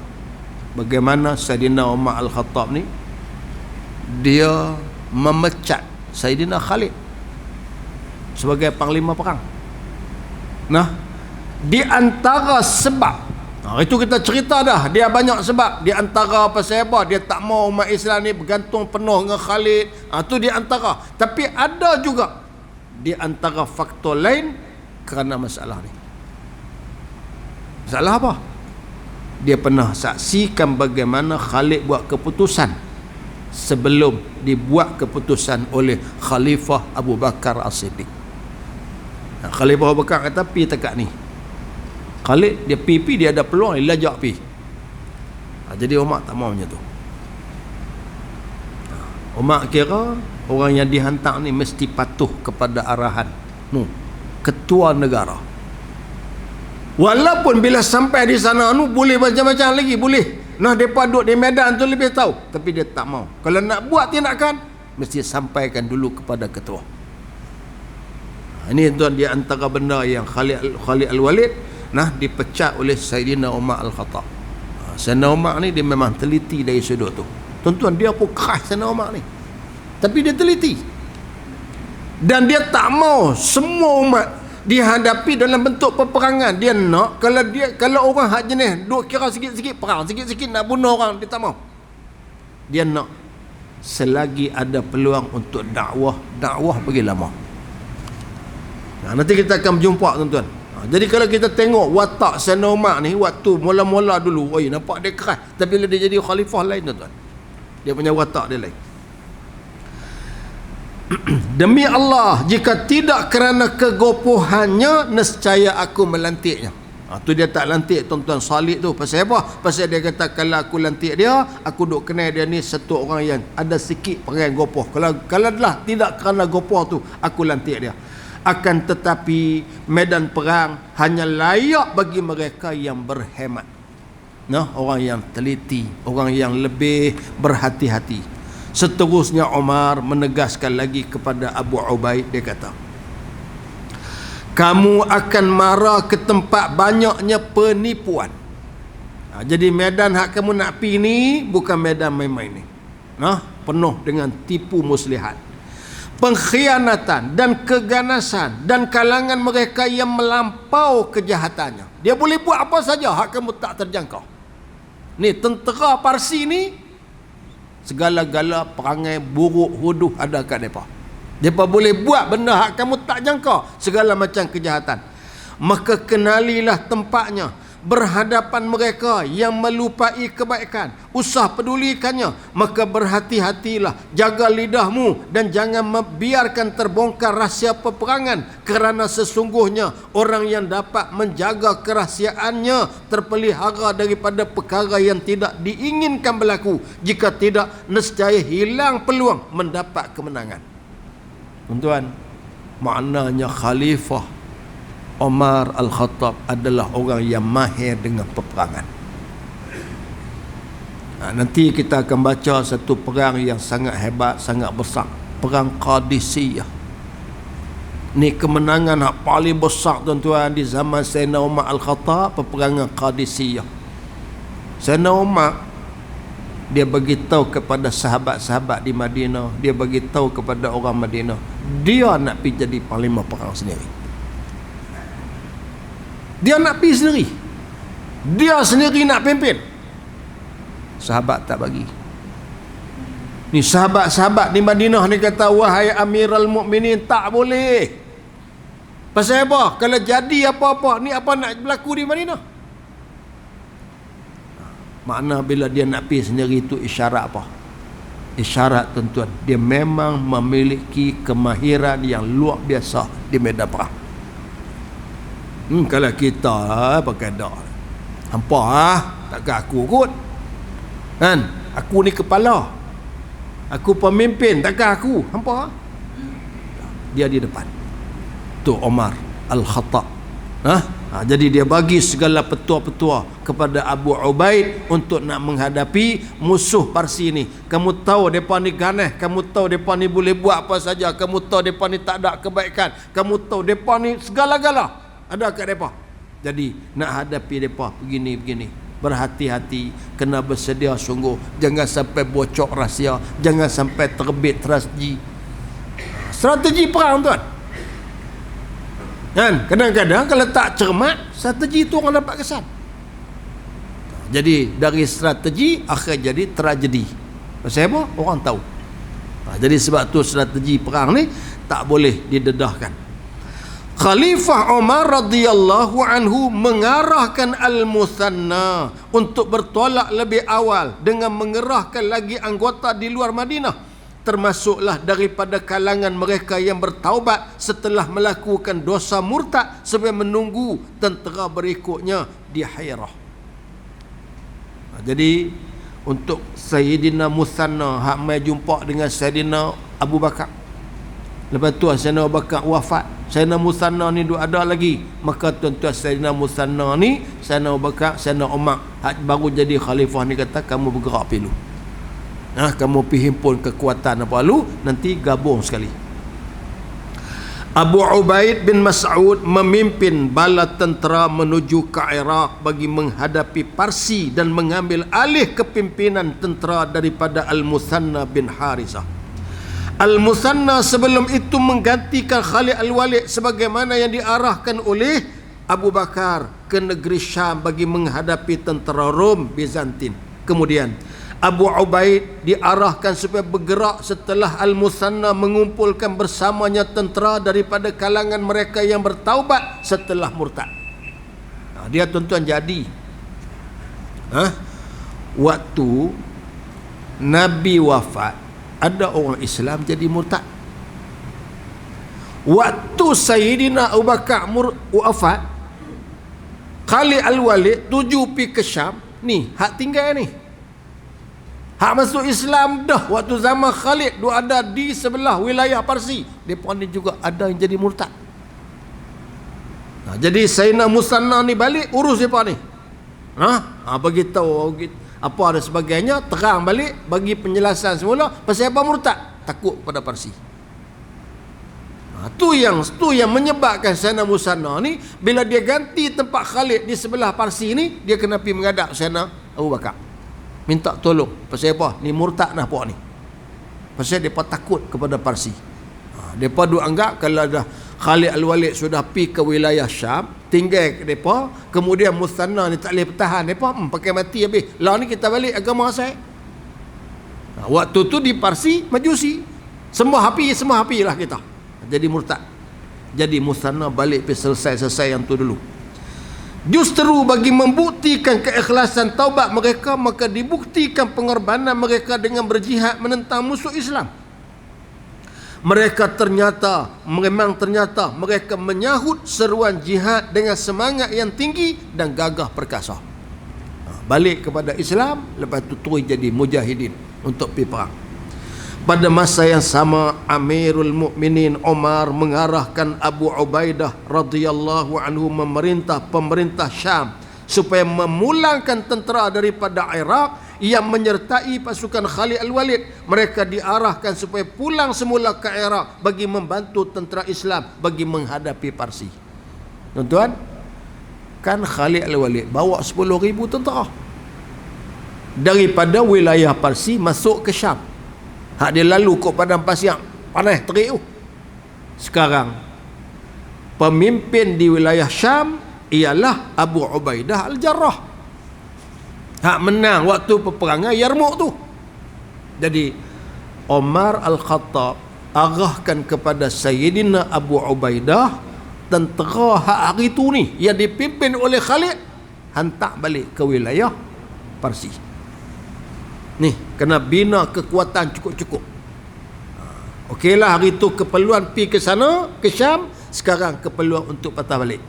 bagaimana Sayyidina Umar Al-Khattab ni dia memecat Sayyidina Khalid sebagai panglima perang. Di antara sebab, itu kita cerita dah, dia banyak sebab. Di antara pasal apa? Dia tak mau umat Islam ni bergantung penuh dengan Khalid. Itu di antara. Tapi ada juga di antara faktor lain kerana masalah ni. Masalah apa? Dia pernah saksikan bagaimana Khalid buat keputusan sebelum dibuat keputusan oleh Khalifah Abu Bakar As-Siddiq. Khalifah Abu Bakar kata pi tekak ni. Khalid dia pi dia ada peluang, dia lajak pi. Jadi Umar tak mau macam tu. Umar kira orang yang dihantar ni mesti patuh kepada arahan ketua negara. Walaupun bila sampai di sana boleh macam-macam lagi, boleh. Mereka duduk di medan tu lebih tahu, tapi dia tak mau. Kalau nak buat tindakan mesti sampaikan dulu kepada ketua. Ini tuan di antara benda yang Khalid Al-Walid dipecat oleh Sayyidina Umar Al-Khattab. Sayyidina Umar ni dia memang teliti dari sudut tu. Tuan-tuan, dia pun keras Sayyidina Umar ni, tapi dia teliti. Dan dia tak mau semua umat dihadapi dalam bentuk peperangan. Dia nak, kalau orang hak jenis duk kira sikit-sikit perang, sikit-sikit nak bunuh orang, dia tak mau. Dia nak selagi ada peluang untuk dakwah bagi lama. Nanti kita akan berjumpa tuan-tuan. Jadi kalau kita tengok watak Sayyidina Umar ni waktu mula-mula dulu, nampak dia keras, tapi bila dia jadi khalifah lain tuan-tuan. Dia punya watak dia lain. Demi Allah, jika tidak kerana kegopohannya, nescaya aku melantiknya. Tu dia tak lantik tuan-tuan Salih tu. Pasal apa? Pasal dia kata kalau aku lantik dia, aku duk kenal dia ni satu orang yang ada sikit perangai gopoh. Kalau adalah tidak kerana gopoh tu, aku lantik dia. Akan tetapi medan perang hanya layak bagi mereka yang berhemat. Orang yang teliti, orang yang lebih berhati-hati. Seterusnya Umar menegaskan lagi kepada Abu Ubaid, dia kata, kamu akan marah ke tempat banyaknya penipuan. Jadi medan hak kamu nak pergi ni bukan medan main-main ni. Penuh dengan tipu muslihat, pengkhianatan dan keganasan, dan kalangan mereka yang melampau kejahatannya. Dia boleh buat apa saja hak kamu tak terjangkau. Ni tentera Parsi ni segala-gala perangai buruk huduh ada kat mereka. Mereka boleh buat benda hak kamu tak jangka, segala macam kejahatan. Maka kenalilah tempatnya, berhadapan mereka yang melupai kebaikan, usah pedulikannya. Maka berhati-hatilah, jaga lidahmu dan jangan membiarkan terbongkar rahsia peperangan, kerana sesungguhnya orang yang dapat menjaga kerahsiaannya terpelihara daripada perkara yang tidak diinginkan berlaku. Jika tidak, nescaya hilang peluang mendapat kemenangan. Tuan-tuan, maknanya Khalifah Umar Al-Khattab adalah orang yang mahir dengan peperangan. Nanti kita akan baca satu perang yang sangat hebat, sangat besar, perang Qadisiyah. Ni kemenangan yang paling besar tuan-tuan di zaman Sayyidina Umar Al-Khattab, peperangan Qadisiyah. Sayyidina Umar dia bagi tahu kepada sahabat-sahabat di Madinah, dia bagi tahu kepada orang Madinah, dia nak pergi jadi panglima perang sendiri. Dia nak pergi sendiri. Dia sendiri nak pimpin. Sahabat tak bagi. Ni sahabat-sahabat di Madinah ni kata, wahai Amirul Mukminin, tak boleh. Pasal apa? Kalau jadi apa-apa, ni apa nak berlaku di Madinah? Makna bila dia nak pergi sendiri itu isyarat apa? Isyarat tuan-tuan, dia memang memiliki kemahiran yang luar biasa di medan perang. Kalau kita pakai dak, hampa takkan aku kot. Kan? Aku ni kepala, aku pemimpin, takkan aku. Hampa dia di depan. Tu Umar Al-Khattab. Jadi dia bagi segala petua-petua kepada Abu Ubaid untuk nak menghadapi musuh Parsi ni. Kamu tahu mereka ni ganas, kamu tahu mereka ni boleh buat apa saja, kamu tahu mereka ni tak ada kebaikan, kamu tahu mereka ni segala-gala ada kat mereka. Jadi nak hadapi mereka begini-begini, berhati-hati, kena bersedia sungguh, jangan sampai bocor rahsia, jangan sampai terbit strategi perang tuan. Kan? Kadang-kadang kalau tak cermat, strategi itu orang dapat kesan. Jadi dari strategi akhir jadi tragedi. Pasal apa? Orang tahu. Jadi sebab tu strategi perang ni tak boleh didedahkan. Khalifah Umar radhiyallahu anhu mengarahkan Al-Muthanna untuk bertolak lebih awal dengan mengerahkan lagi anggota di luar Madinah, termasuklah daripada kalangan mereka yang bertaubat setelah melakukan dosa murtad, sambil menunggu tentera berikutnya di Hairah. Jadi untuk Sayyidina Muthanna hak mai jumpa dengan Sayyidina Abu Bakar, lepas tu Sayyidina Abu Bakar wafat, Sayyidina Muthanna ni duk ada lagi, maka tuan-tuan Sayyidina Muthanna ni, Sayyidina Abu Bakar, Sayyidina Umar hak baru jadi khalifah ni kata, kamu bergerak pilu. Kamu pergi himpun kekuatan apa lu, nanti gabung sekali. Abu Ubaid bin Mas'ud memimpin bala tentera menuju ke Iraq bagi menghadapi Parsi dan mengambil alih kepimpinan tentera daripada Al-Muthanna bin Harisah. Al-Musanna sebelum itu menggantikan Khalid Al-Walid sebagaimana yang diarahkan oleh Abu Bakar ke negeri Syam bagi menghadapi tentera Rom Bizantin. Kemudian Abu Ubaid diarahkan supaya bergerak setelah Al-Musanna mengumpulkan bersamanya tentera daripada kalangan mereka yang bertaubat setelah murtad. Dia tuan-tuan jadi waktu Nabi wafat, ada orang Islam jadi murtad. Waktu Sayyidina Abu Bakar wafat, Khalid Al-Walid tuju pi ke Syam. Ni hak tinggal ni, hak masuk Islam dah waktu zaman Khalid, dia ada di sebelah wilayah Parsi. Depa ni juga ada yang jadi murtad. Jadi Sayyidina Musanna ni balik urus depa ni. Bagi tahu apa ada sebagainya, terang balik, bagi penjelasan semula pasal apa murtad, takut pada Parsi. Tu yang menyebabkan Sayyidina Musanna ni bila dia ganti tempat Khalid di sebelah Parsi ni, dia kena pergi menghadap Sayyidina Abu Bakar minta tolong. Pasal apa? Ni murtad nah puak ni. Pasal depa takut kepada Parsi. Depa duk anggap kalau dah Khalid Al-Walid sudah pergi ke wilayah Syam, tinggal depa, kemudian Musanna ni tak boleh bertahan, depa pakai mati habis. Lah ni kita balik agama asal. Waktu tu di Parsi Majusi, sembah api lah kita. Jadi murtad. Jadi Musanna balik pergi selesai yang tu dulu. Justru bagi membuktikan keikhlasan taubat mereka, maka dibuktikan pengorbanan mereka dengan berjihad menentang musuh Islam. Mereka ternyata mereka menyahut seruan jihad dengan semangat yang tinggi dan gagah perkasa. Balik kepada Islam, lepas tu terus jadi mujahidin untuk pergi perang. Pada masa yang sama, Amirul Mukminin Umar mengarahkan Abu Ubaidah radhiyallahu anhu pemerintah Syam supaya memulangkan tentera daripada Iraq yang menyertai pasukan Khalid Al-Walid. Mereka diarahkan supaya pulang semula ke Iraq bagi membantu tentera Islam bagi menghadapi Parsi. Tuan-tuan, kan Khalid Al-Walid bawa 10,000 tentera daripada wilayah Parsi masuk ke Syam. Hak dia lalu kok padang pasir panas terik tu. Sekarang pemimpin di wilayah Syam ialah Abu Ubaidah Al-Jarrah. Hak menang waktu peperangan Yarmouk tu. Jadi Umar Al-Khattab arahkan kepada Sayyidina Abu Ubaidah tentera hak hari tu ni yang dipimpin oleh Khalid, hantar balik ke wilayah Parsi. Ni kena bina kekuatan cukup-cukup. Okeylah, hari tu keperluan pi ke sana, ke Syam, sekarang keperluan untuk patah balik.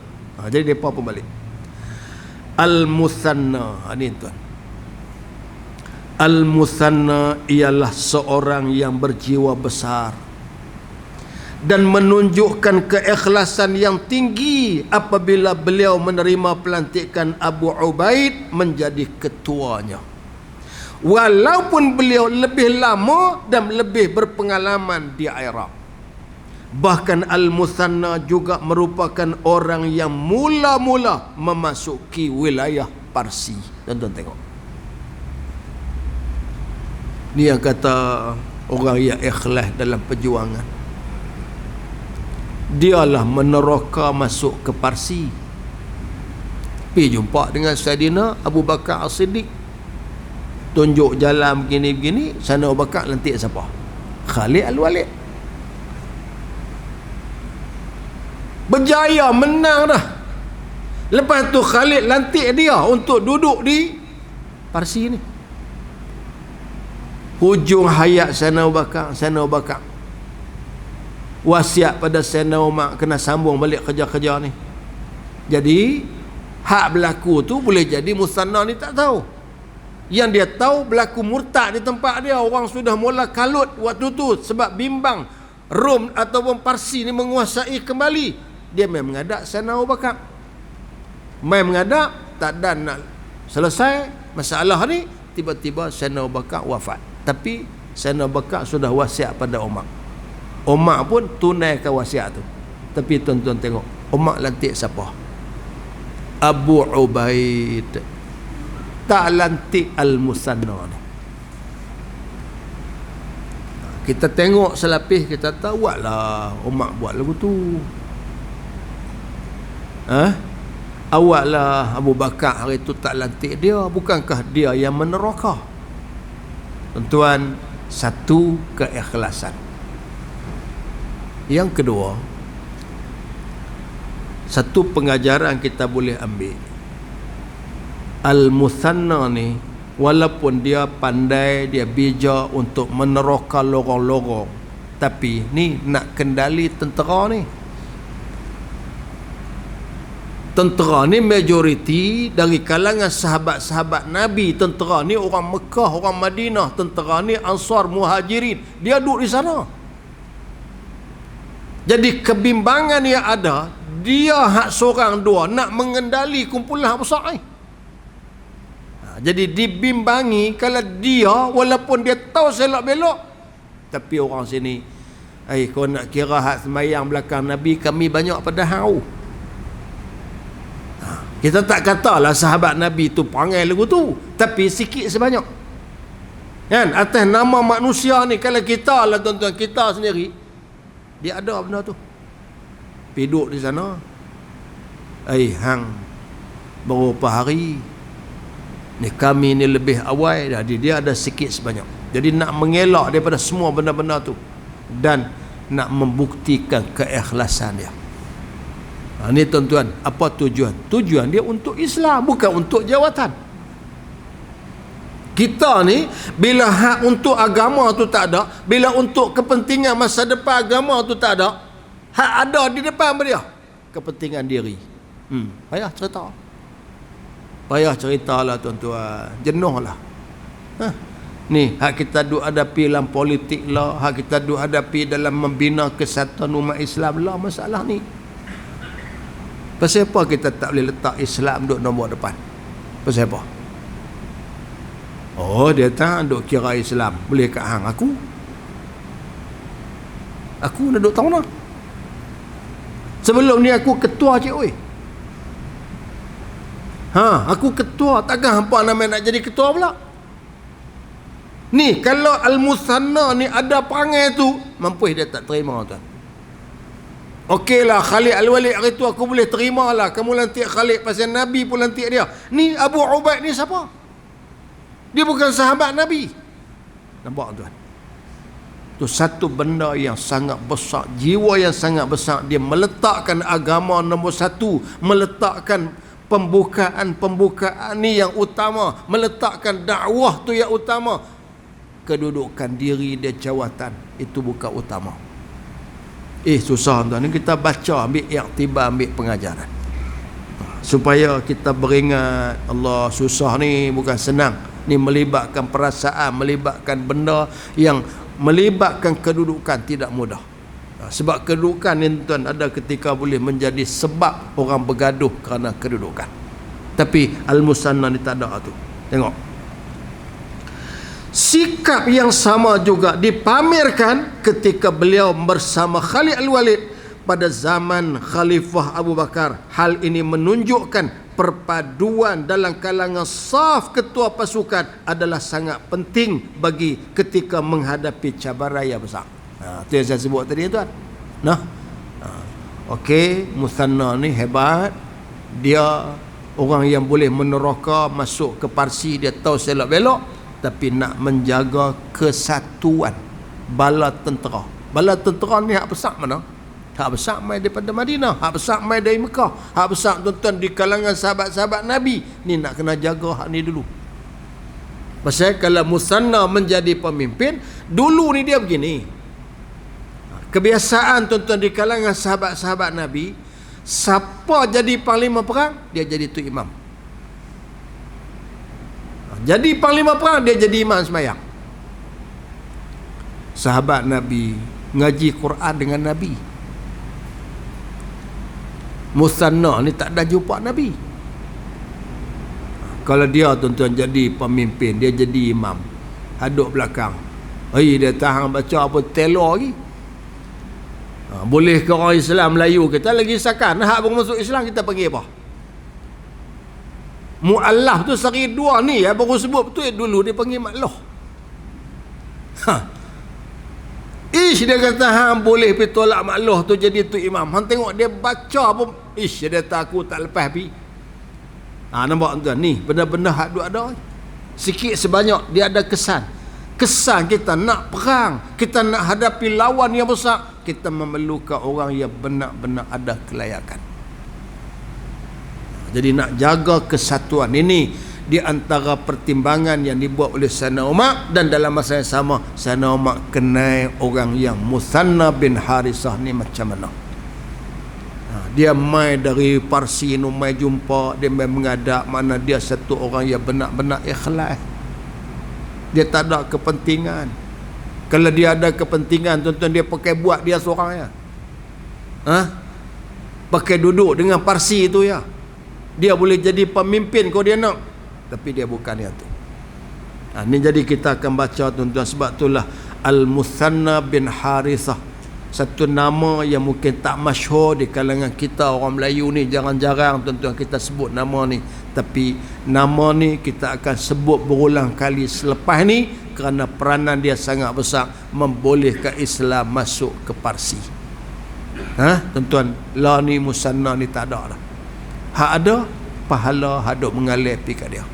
Jadi depa pun balik. Al-Musanna ni tuan. Al-Musanna ialah seorang yang berjiwa besar dan menunjukkan keikhlasan yang tinggi apabila beliau menerima pelantikan Abu Ubaid menjadi ketuanya. Walaupun beliau lebih lama dan lebih berpengalaman di Iraq. Bahkan Al-Musanna juga merupakan orang yang mula-mula memasuki wilayah Parsi. Tuan-tuan tengok. Ni yang kata orang yang ikhlas dalam perjuangan. Dialah meneroka masuk ke Parsi. Pergi jumpa dengan Saidina Abu Bakar As-Siddiq. Tunjuk jalan begini-begini. Sana Abu Bakar lantik siapa? Khalid Al-Walid. Berjaya, menang dah. Lepas tu Khalid lantik dia untuk duduk di Parsi ni. Hujung hayat Sayyidina Abu Bakar wasiat pada Sayyidina Umar kena sambung balik kerja-kerja ni. Jadi hak berlaku tu boleh jadi Musanna ni tak tahu. Yang dia tahu berlaku murtad di tempat dia. Orang sudah mula kalut waktu tu sebab bimbang Rom ataupun Parsi ni menguasai kembali. Dia main menghadap Sayyidina Abu Bakar. Main menghadap, tak ada nak selesai masalah ni, tiba-tiba Sayyidina Abu Bakar wafat. Tapi Sayyidina Abu Bakar sudah wasiat pada Umar. Umar pun tunaikan wasiat tu. Tapi tuan-tuan tengok, Umar lantik siapa? Abu Ubaid. Tak lantik Al-Musanna ni. Kita tengok selapis, kita tahu buatlah Umar buat lagu tu. Awaklah Abu Bakar hari tu tak lantik dia. Bukankah dia yang meneraka? Tuan-tuan, satu, keikhlasan. Yang kedua, satu pengajaran kita boleh ambil. Al-Muthanna ni, walaupun dia pandai, dia bijak untuk meneroka lorong-lorong, tapi ni nak kendali tentera ni. Tentera ni majoriti dari kalangan sahabat-sahabat Nabi. Tentera ni orang Mekah, orang Madinah. Tentera ni Ansar, Muhajirin. Dia duduk di sana. Jadi kebimbangan yang ada, dia hak seorang dua nak mengendali kumpulan besar ni. Jadi dibimbangi kalau dia, walaupun dia tahu selok belok, tapi orang sini, kau nak kira hak semayang belakang Nabi, kami banyak pada hau. Kita tak katalah sahabat Nabi tu perangai lagu tu, tapi sikit sebanyak. Kan? Atas nama manusia ni, kalau kita lah tuan-tuan, kita sendiri, dia ada benda tu. Piduk di sana. Hang berapa hari ni, kami ni lebih awal, jadi dia ada sikit sebanyak. Jadi nak mengelak daripada semua benda-benda tu dan nak membuktikan keikhlasan dia. Ni tuan-tuan, apa tujuan? Tujuan dia untuk Islam, bukan untuk jawatan. Kita ni bila hak untuk agama tu tak ada, bila untuk kepentingan masa depan agama tu tak ada, hak ada di depan dia, kepentingan diri. Payah cerita lah tuan-tuan, jenuh lah. Ni hak kita duk hadapi dalam politik lah, hak kita duk hadapi dalam membina kesatuan umat Islam lah, masalah ni. Pasal apa kita tak boleh letak Islam duk nombor depan? Pasal apa? Oh, dia tak duk kira Islam boleh kat hang aku nak duk tahu nak. Sebelum ni aku ketua cik oi. Aku ketua, takkan hampa nama nak jadi ketua pula. Ni kalau Al-Muthanna ni ada perangai tu, mampus dia tak terima tuan. Okeylah, Khalid Al-Walid hari tu aku boleh terima lah, kamu lantik Khalid pasal Nabi pun lantik dia. Ni Abu Ubaid ni siapa? Dia bukan sahabat Nabi. Nampak tuan? Tu satu benda yang sangat besar, jiwa yang sangat besar. Dia meletakkan agama nombor satu, meletakkan pembukaan ni yang utama, meletakkan dakwah tu yang utama. Kedudukan diri dia, jawatan itu bukan utama. Susah tuan, ni kita baca, ambil iktibar, ambil pengajaran supaya kita beringat Allah. Susah ni bukan senang, ni melibatkan perasaan, melibatkan benda yang melibatkan kedudukan, tidak mudah. Sebab kedudukan ni tuan, ada ketika boleh menjadi sebab orang bergaduh kerana kedudukan. Tapi Al-Muthanna ni tak ada tu. Tengok, sikap yang sama juga dipamerkan ketika beliau bersama Khalid Al-Walid pada zaman Khalifah Abu Bakar. Hal ini menunjukkan perpaduan dalam kalangan saf ketua pasukan adalah sangat penting bagi ketika menghadapi cabaran yang besar. Itu yang saya sebut tadi tuan. Okey, Muthanna ni hebat. Dia orang yang boleh meneroka, masuk ke Parsi, dia tahu selok belok, tapi nak menjaga kesatuan bala tentera. Bala tentera ni hak besar mana? Hak besar mai daripada Madinah, hak besar mai dari Mekah, hak besar tuan-tuan di kalangan sahabat-sahabat Nabi. Ni nak kena jaga hak ni dulu. Pasal kalau Muthanna menjadi pemimpin, dulu ni dia begini. Kebiasaan tuan-tuan di kalangan sahabat-sahabat Nabi, siapa jadi panglima perang, dia jadi tu imam. Jadi panglima perang, dia jadi imam sembahyang. Sahabat Nabi ngaji Quran dengan Nabi. Muthanna ni tak ada jumpa Nabi. Kalau dia tuan-tuan jadi pemimpin, dia jadi imam, haduk belakang, dia tahan baca apa telur lagi. Boleh ke orang Islam Melayu kita lagi sakan hak baru masuk Islam kita panggil apa? Mu'allaf tu sehari dua ni baru sebut betul. Dulu dia panggil makloh. Dia kata hang boleh pergi tolak makluh tu jadi tu imam. Hang tengok dia baca pun dia kata aku tak lepas pi. Nampak tuan ni benda-benda hak duk ada. Sikit sebanyak dia ada kesan. Kesan kita nak perang, kita nak hadapi lawan yang besar, kita memerlukan orang yang benar-benar ada kelayakan. Jadi nak jaga kesatuan ini di antara pertimbangan yang dibuat oleh Sayyidina Umar, dan dalam masa yang sama Sayyidina Umar kenal orang yang Muthanna bin Harithah ni macam mana. Dia mai dari Parsi ni mai jumpa, dia mai mengadap, mana dia satu orang yang benar-benar ikhlas. Dia tak ada kepentingan. Kalau dia ada kepentingan, tuan-tuan, dia pakai buat dia seorang ya. Pakai duduk dengan Parsi itu ya. Dia boleh jadi pemimpin kalau dia nak. Tapi dia bukan yang tu. Ini jadi kita akan baca tuan-tuan. Sebab itulah Al-Muthanna bin Harithah, satu nama yang mungkin tak masyhur di kalangan kita orang Melayu ni. Jarang-jarang tuan-tuan kita sebut nama ni. Tapi nama ni kita akan sebut berulang kali selepas ni, kerana peranan dia sangat besar membolehkan Islam masuk ke Parsi. Tuan-tuan, la ni Musanna ni tak ada dah. Hak ada pahala hak duk mengalir pi kat dia.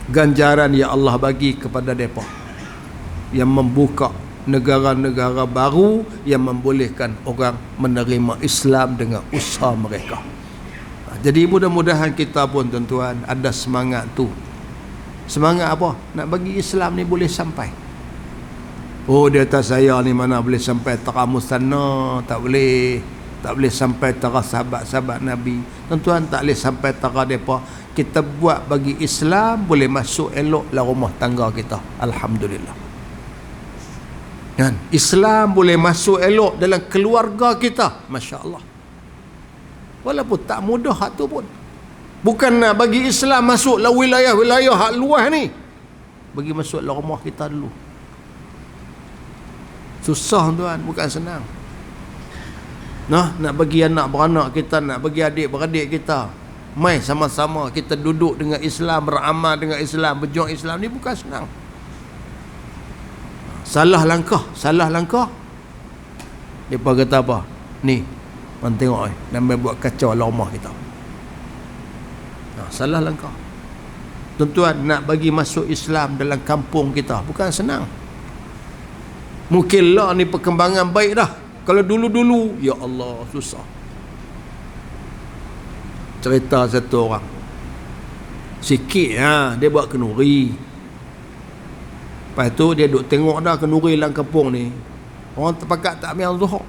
Ganjaran yang Allah bagi kepada mereka yang membuka negara-negara baru yang membolehkan orang menerima Islam dengan usaha mereka. Jadi mudah-mudahan kita pun tuan-tuan ada semangat tu. Semangat apa? Nak bagi Islam ni boleh sampai. Di atas saya ni mana boleh sampai tara Muthanna, tak boleh. Tak boleh sampai tara sahabat-sahabat Nabi. Tuan-tuan, tak boleh sampai tara mereka. Kita buat bagi Islam boleh masuk elok dalam rumah tangga kita. Alhamdulillah. Kan? Islam boleh masuk elok dalam keluarga kita. Masya Allah. Walaupun tak mudah hak tu pun. Bukan nak bagi Islam masuk dalam wilayah-wilayah hak luas ni. Bagi masuk dalam rumah kita dulu. Susah tuan, bukan senang. Nak bagi anak beranak kita, nak bagi adik beradik kita, mai sama-sama kita duduk dengan Islam, beramal dengan Islam, berjuang Islam ni bukan senang. Salah langkah. Depa kata apa? Ni, man tengok nampak buat kacau dalam rumah kita. Salah langkah. Tuan-tuan, nak bagi masuk Islam dalam kampung kita bukan senang. Mungkinlah ni perkembangan baik dah. Kalau dulu-dulu, ya Allah, susah. Cerita satu orang. Sikit dia buat kenduri. Lepas tu dia duk tengok dah kenduri dalam kampung ni. Orang terpakat tak ambil zuhur.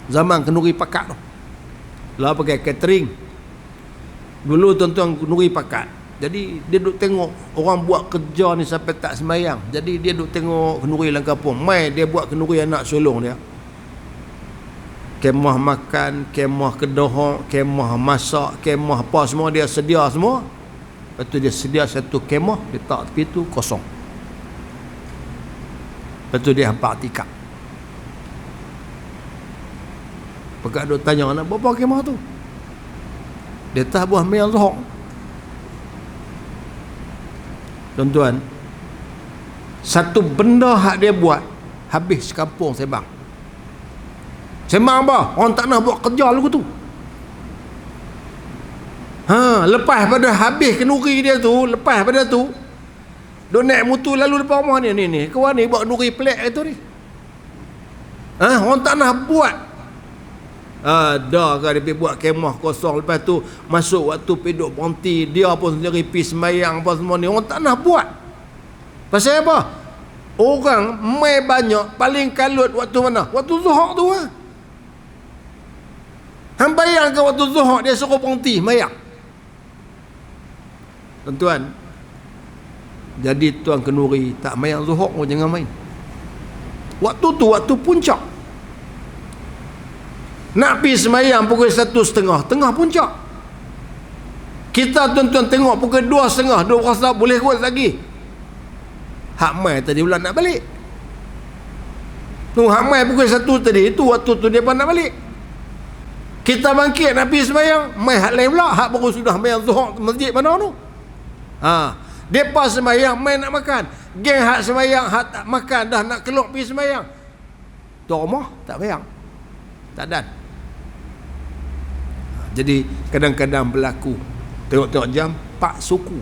Zaman kenduri pakat tu. Lah pakai catering. Dulu tuan-tuan kenduri pakat. Jadi dia duk tengok orang buat kerja ni sampai tak sembahyang. Jadi dia duk tengok kenduri dalam kampung. Mai dia buat kenduri anak sulung dia. Kemah makan, kemah kedohok, kemah masak, kemah apa semua dia sedia semua. Lepas tu dia sedia satu kemah, dia tak tepi tu kosong. Lepas tu dia hampak tikar. Pekat duk tanya, nak berapa kemah tu? Dia tak buah main zuhur. Tuan-tuan, satu benda hak dia buat habis kampung Sembang. Sembang apa? Orang tak nak buat kerja lagu tu. Lepas pada habis kenduri dia tu, lepas pada tu duk naik motor lalu depan rumah ni. Kawan ni buat kenduri pelik itu ni. Orang tak nak buat. Dah kan dia pergi buat kemah kosong. Lepas tu masuk waktu pergi duk berhenti, dia pun sendiri pergi sembahyang apa semua ni. Orang tak nak buat. Pasal apa? Orang mai banyak, paling kalut waktu mana? Waktu zuhur tu lah. Hang bayangkan waktu zuhur dia suruh berhenti sembahyang. Tuan-tuan, jadi tuan kenduri tak sembahyang zuhur pun jangan main. Waktu tu waktu puncak. Nak pergi sembahyang pukul 1:30, tengah puncak. Kita tuan-tuan tengok pukul 2:30, 2 rasa boleh kuat lagi. Hak mai tadi pula nak balik. Tu hak mai pukul 1 tadi, itu waktu tu dia pun nak balik. Kita bangkit nak pergi sembahyang, mai hak lain pula, hak baru sudah sembahyang zuhur masjid mana tu. Depa sembahyang main nak makan. Geng hak sembahyang hak tak makan dah nak keluar pergi sembahyang. Tuan rumah tak bayang. Tak dan. Jadi kadang-kadang berlaku tengok-tengok jam 4 suku.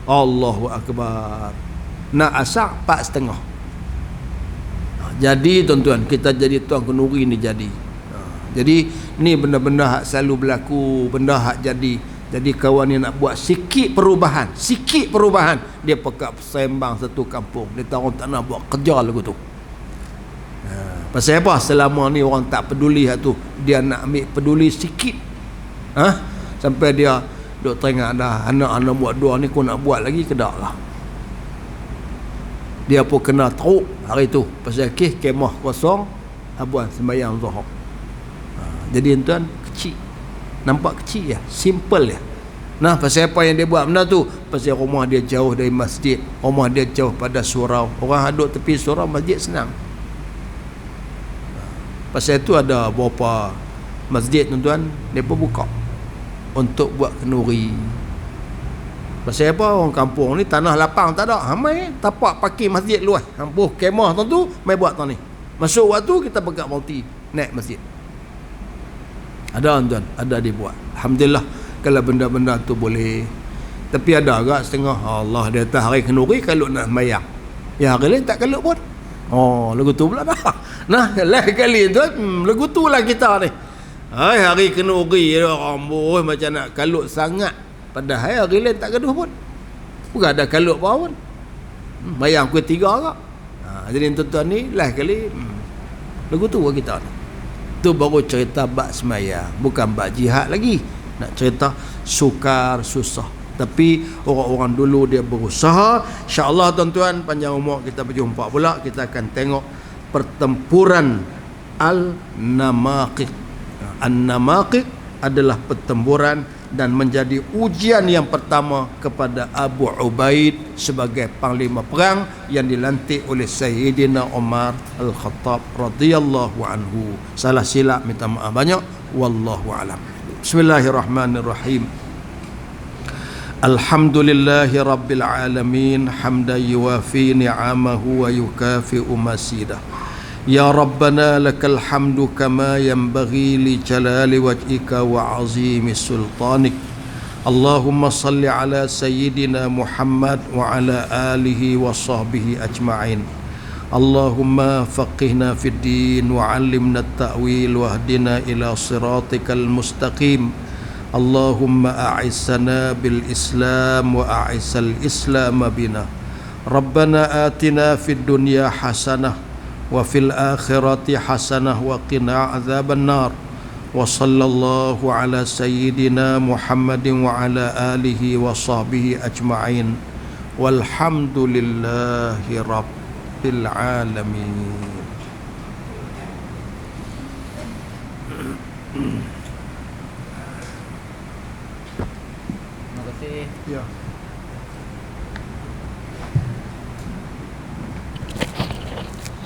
Allahu akbar. Nak asak 4:30. Jadi tuan-tuan, kita jadi tuan kenduri ni jadi. Jadi ni benda-benda hak selalu berlaku, benda hak jadi. Jadi kawan ni nak buat sikit perubahan, dia pekak sembang satu kampung. Dia tahu orang tak nak buat kerja lagu tu. Pasal apa? Selama ni orang tak peduli hak tu, dia nak ambil peduli sikit. Sampai dia duk teringat dah, anak-anak buat dua ni kau nak buat lagi ke tak lah. Dia pun kena teruk hari tu pasal kemah kosong abuan sembahyang zuhur. Jadi tuan kecil, nampak kecil ya, simple ya. Nah, pasal apa yang dia buat benda tu? Pasal rumah dia jauh dari masjid, rumah dia jauh pada surau. Orang duduk tepi surau masjid senang. Pasal itu ada beberapa masjid tuan-tuan, dia pun buka untuk buat kenduri. Pasal apa? Orang kampung ni tanah lapang tak ada. Hamai tapak parking masjid luas. Hampuh kemah tu mai buat tang ni. Masuk waktu kita pegang multi naik masjid. Ada tuan, ada dibuat. Alhamdulillah kalau benda-benda tu boleh. Tapi ada agak setengah Allah dia atas hari kenduri kalau nak sembahyang. Ya hari lain tak kalau pun. Oh, lagu tu pula dah. Nah, lain kali tuan, lagu tu lah kita ni. Hari kenduri orang macam nak kalut sangat. Padahal hari lain tak gaduh pun. Bukan ada kalut pun. Bayang kuih 3 agak. Jadi tuan-tuan ni lah kali lagu tu kita ni. Tu baru cerita bab semaya, bukan bab jihad lagi. Nak cerita sukar susah. Tapi orang-orang dulu dia berusaha. InsyaAllah tuan-tuan, panjang umur kita berjumpa pula. Kita akan tengok pertempuran Al-Namaqiq. An-Namaqiq adalah pertempuran dan menjadi ujian yang pertama kepada Abu Ubaid sebagai panglima perang yang dilantik oleh Sayyidina Umar Al-Khattab radhiyallahu anhu. Salah silap minta maaf banyak. Wallahu alam. Bismillahirrahmanirrahim. Alhamdulillahi rabbil alamin hamdan yuwafi ni'amahu wa yukafi'u masidah. Ya Rabbana lakal hamdu kama yanbaghi li jalali wajhika wa azimi sultanik. Allahumma salli ala sayyidina Muhammad wa ala alihi wa sahbihi ajma'in. Allahumma faqihna fid din wa 'allimna at-ta'wil wahdina ila siratikal mustaqim. Allahumma a'issana bil Islam wa a'issal Islam bina. Rabbana atina fid dunya hasanah wa fil akhirati hasanah wa qina azaban nar. Wa sallallahu ala sayyidina Muhammadin wa ala alihi wa sahbihi ajma'in. Walhamdulillahi rabbil alamin. Terima kasih. Ya.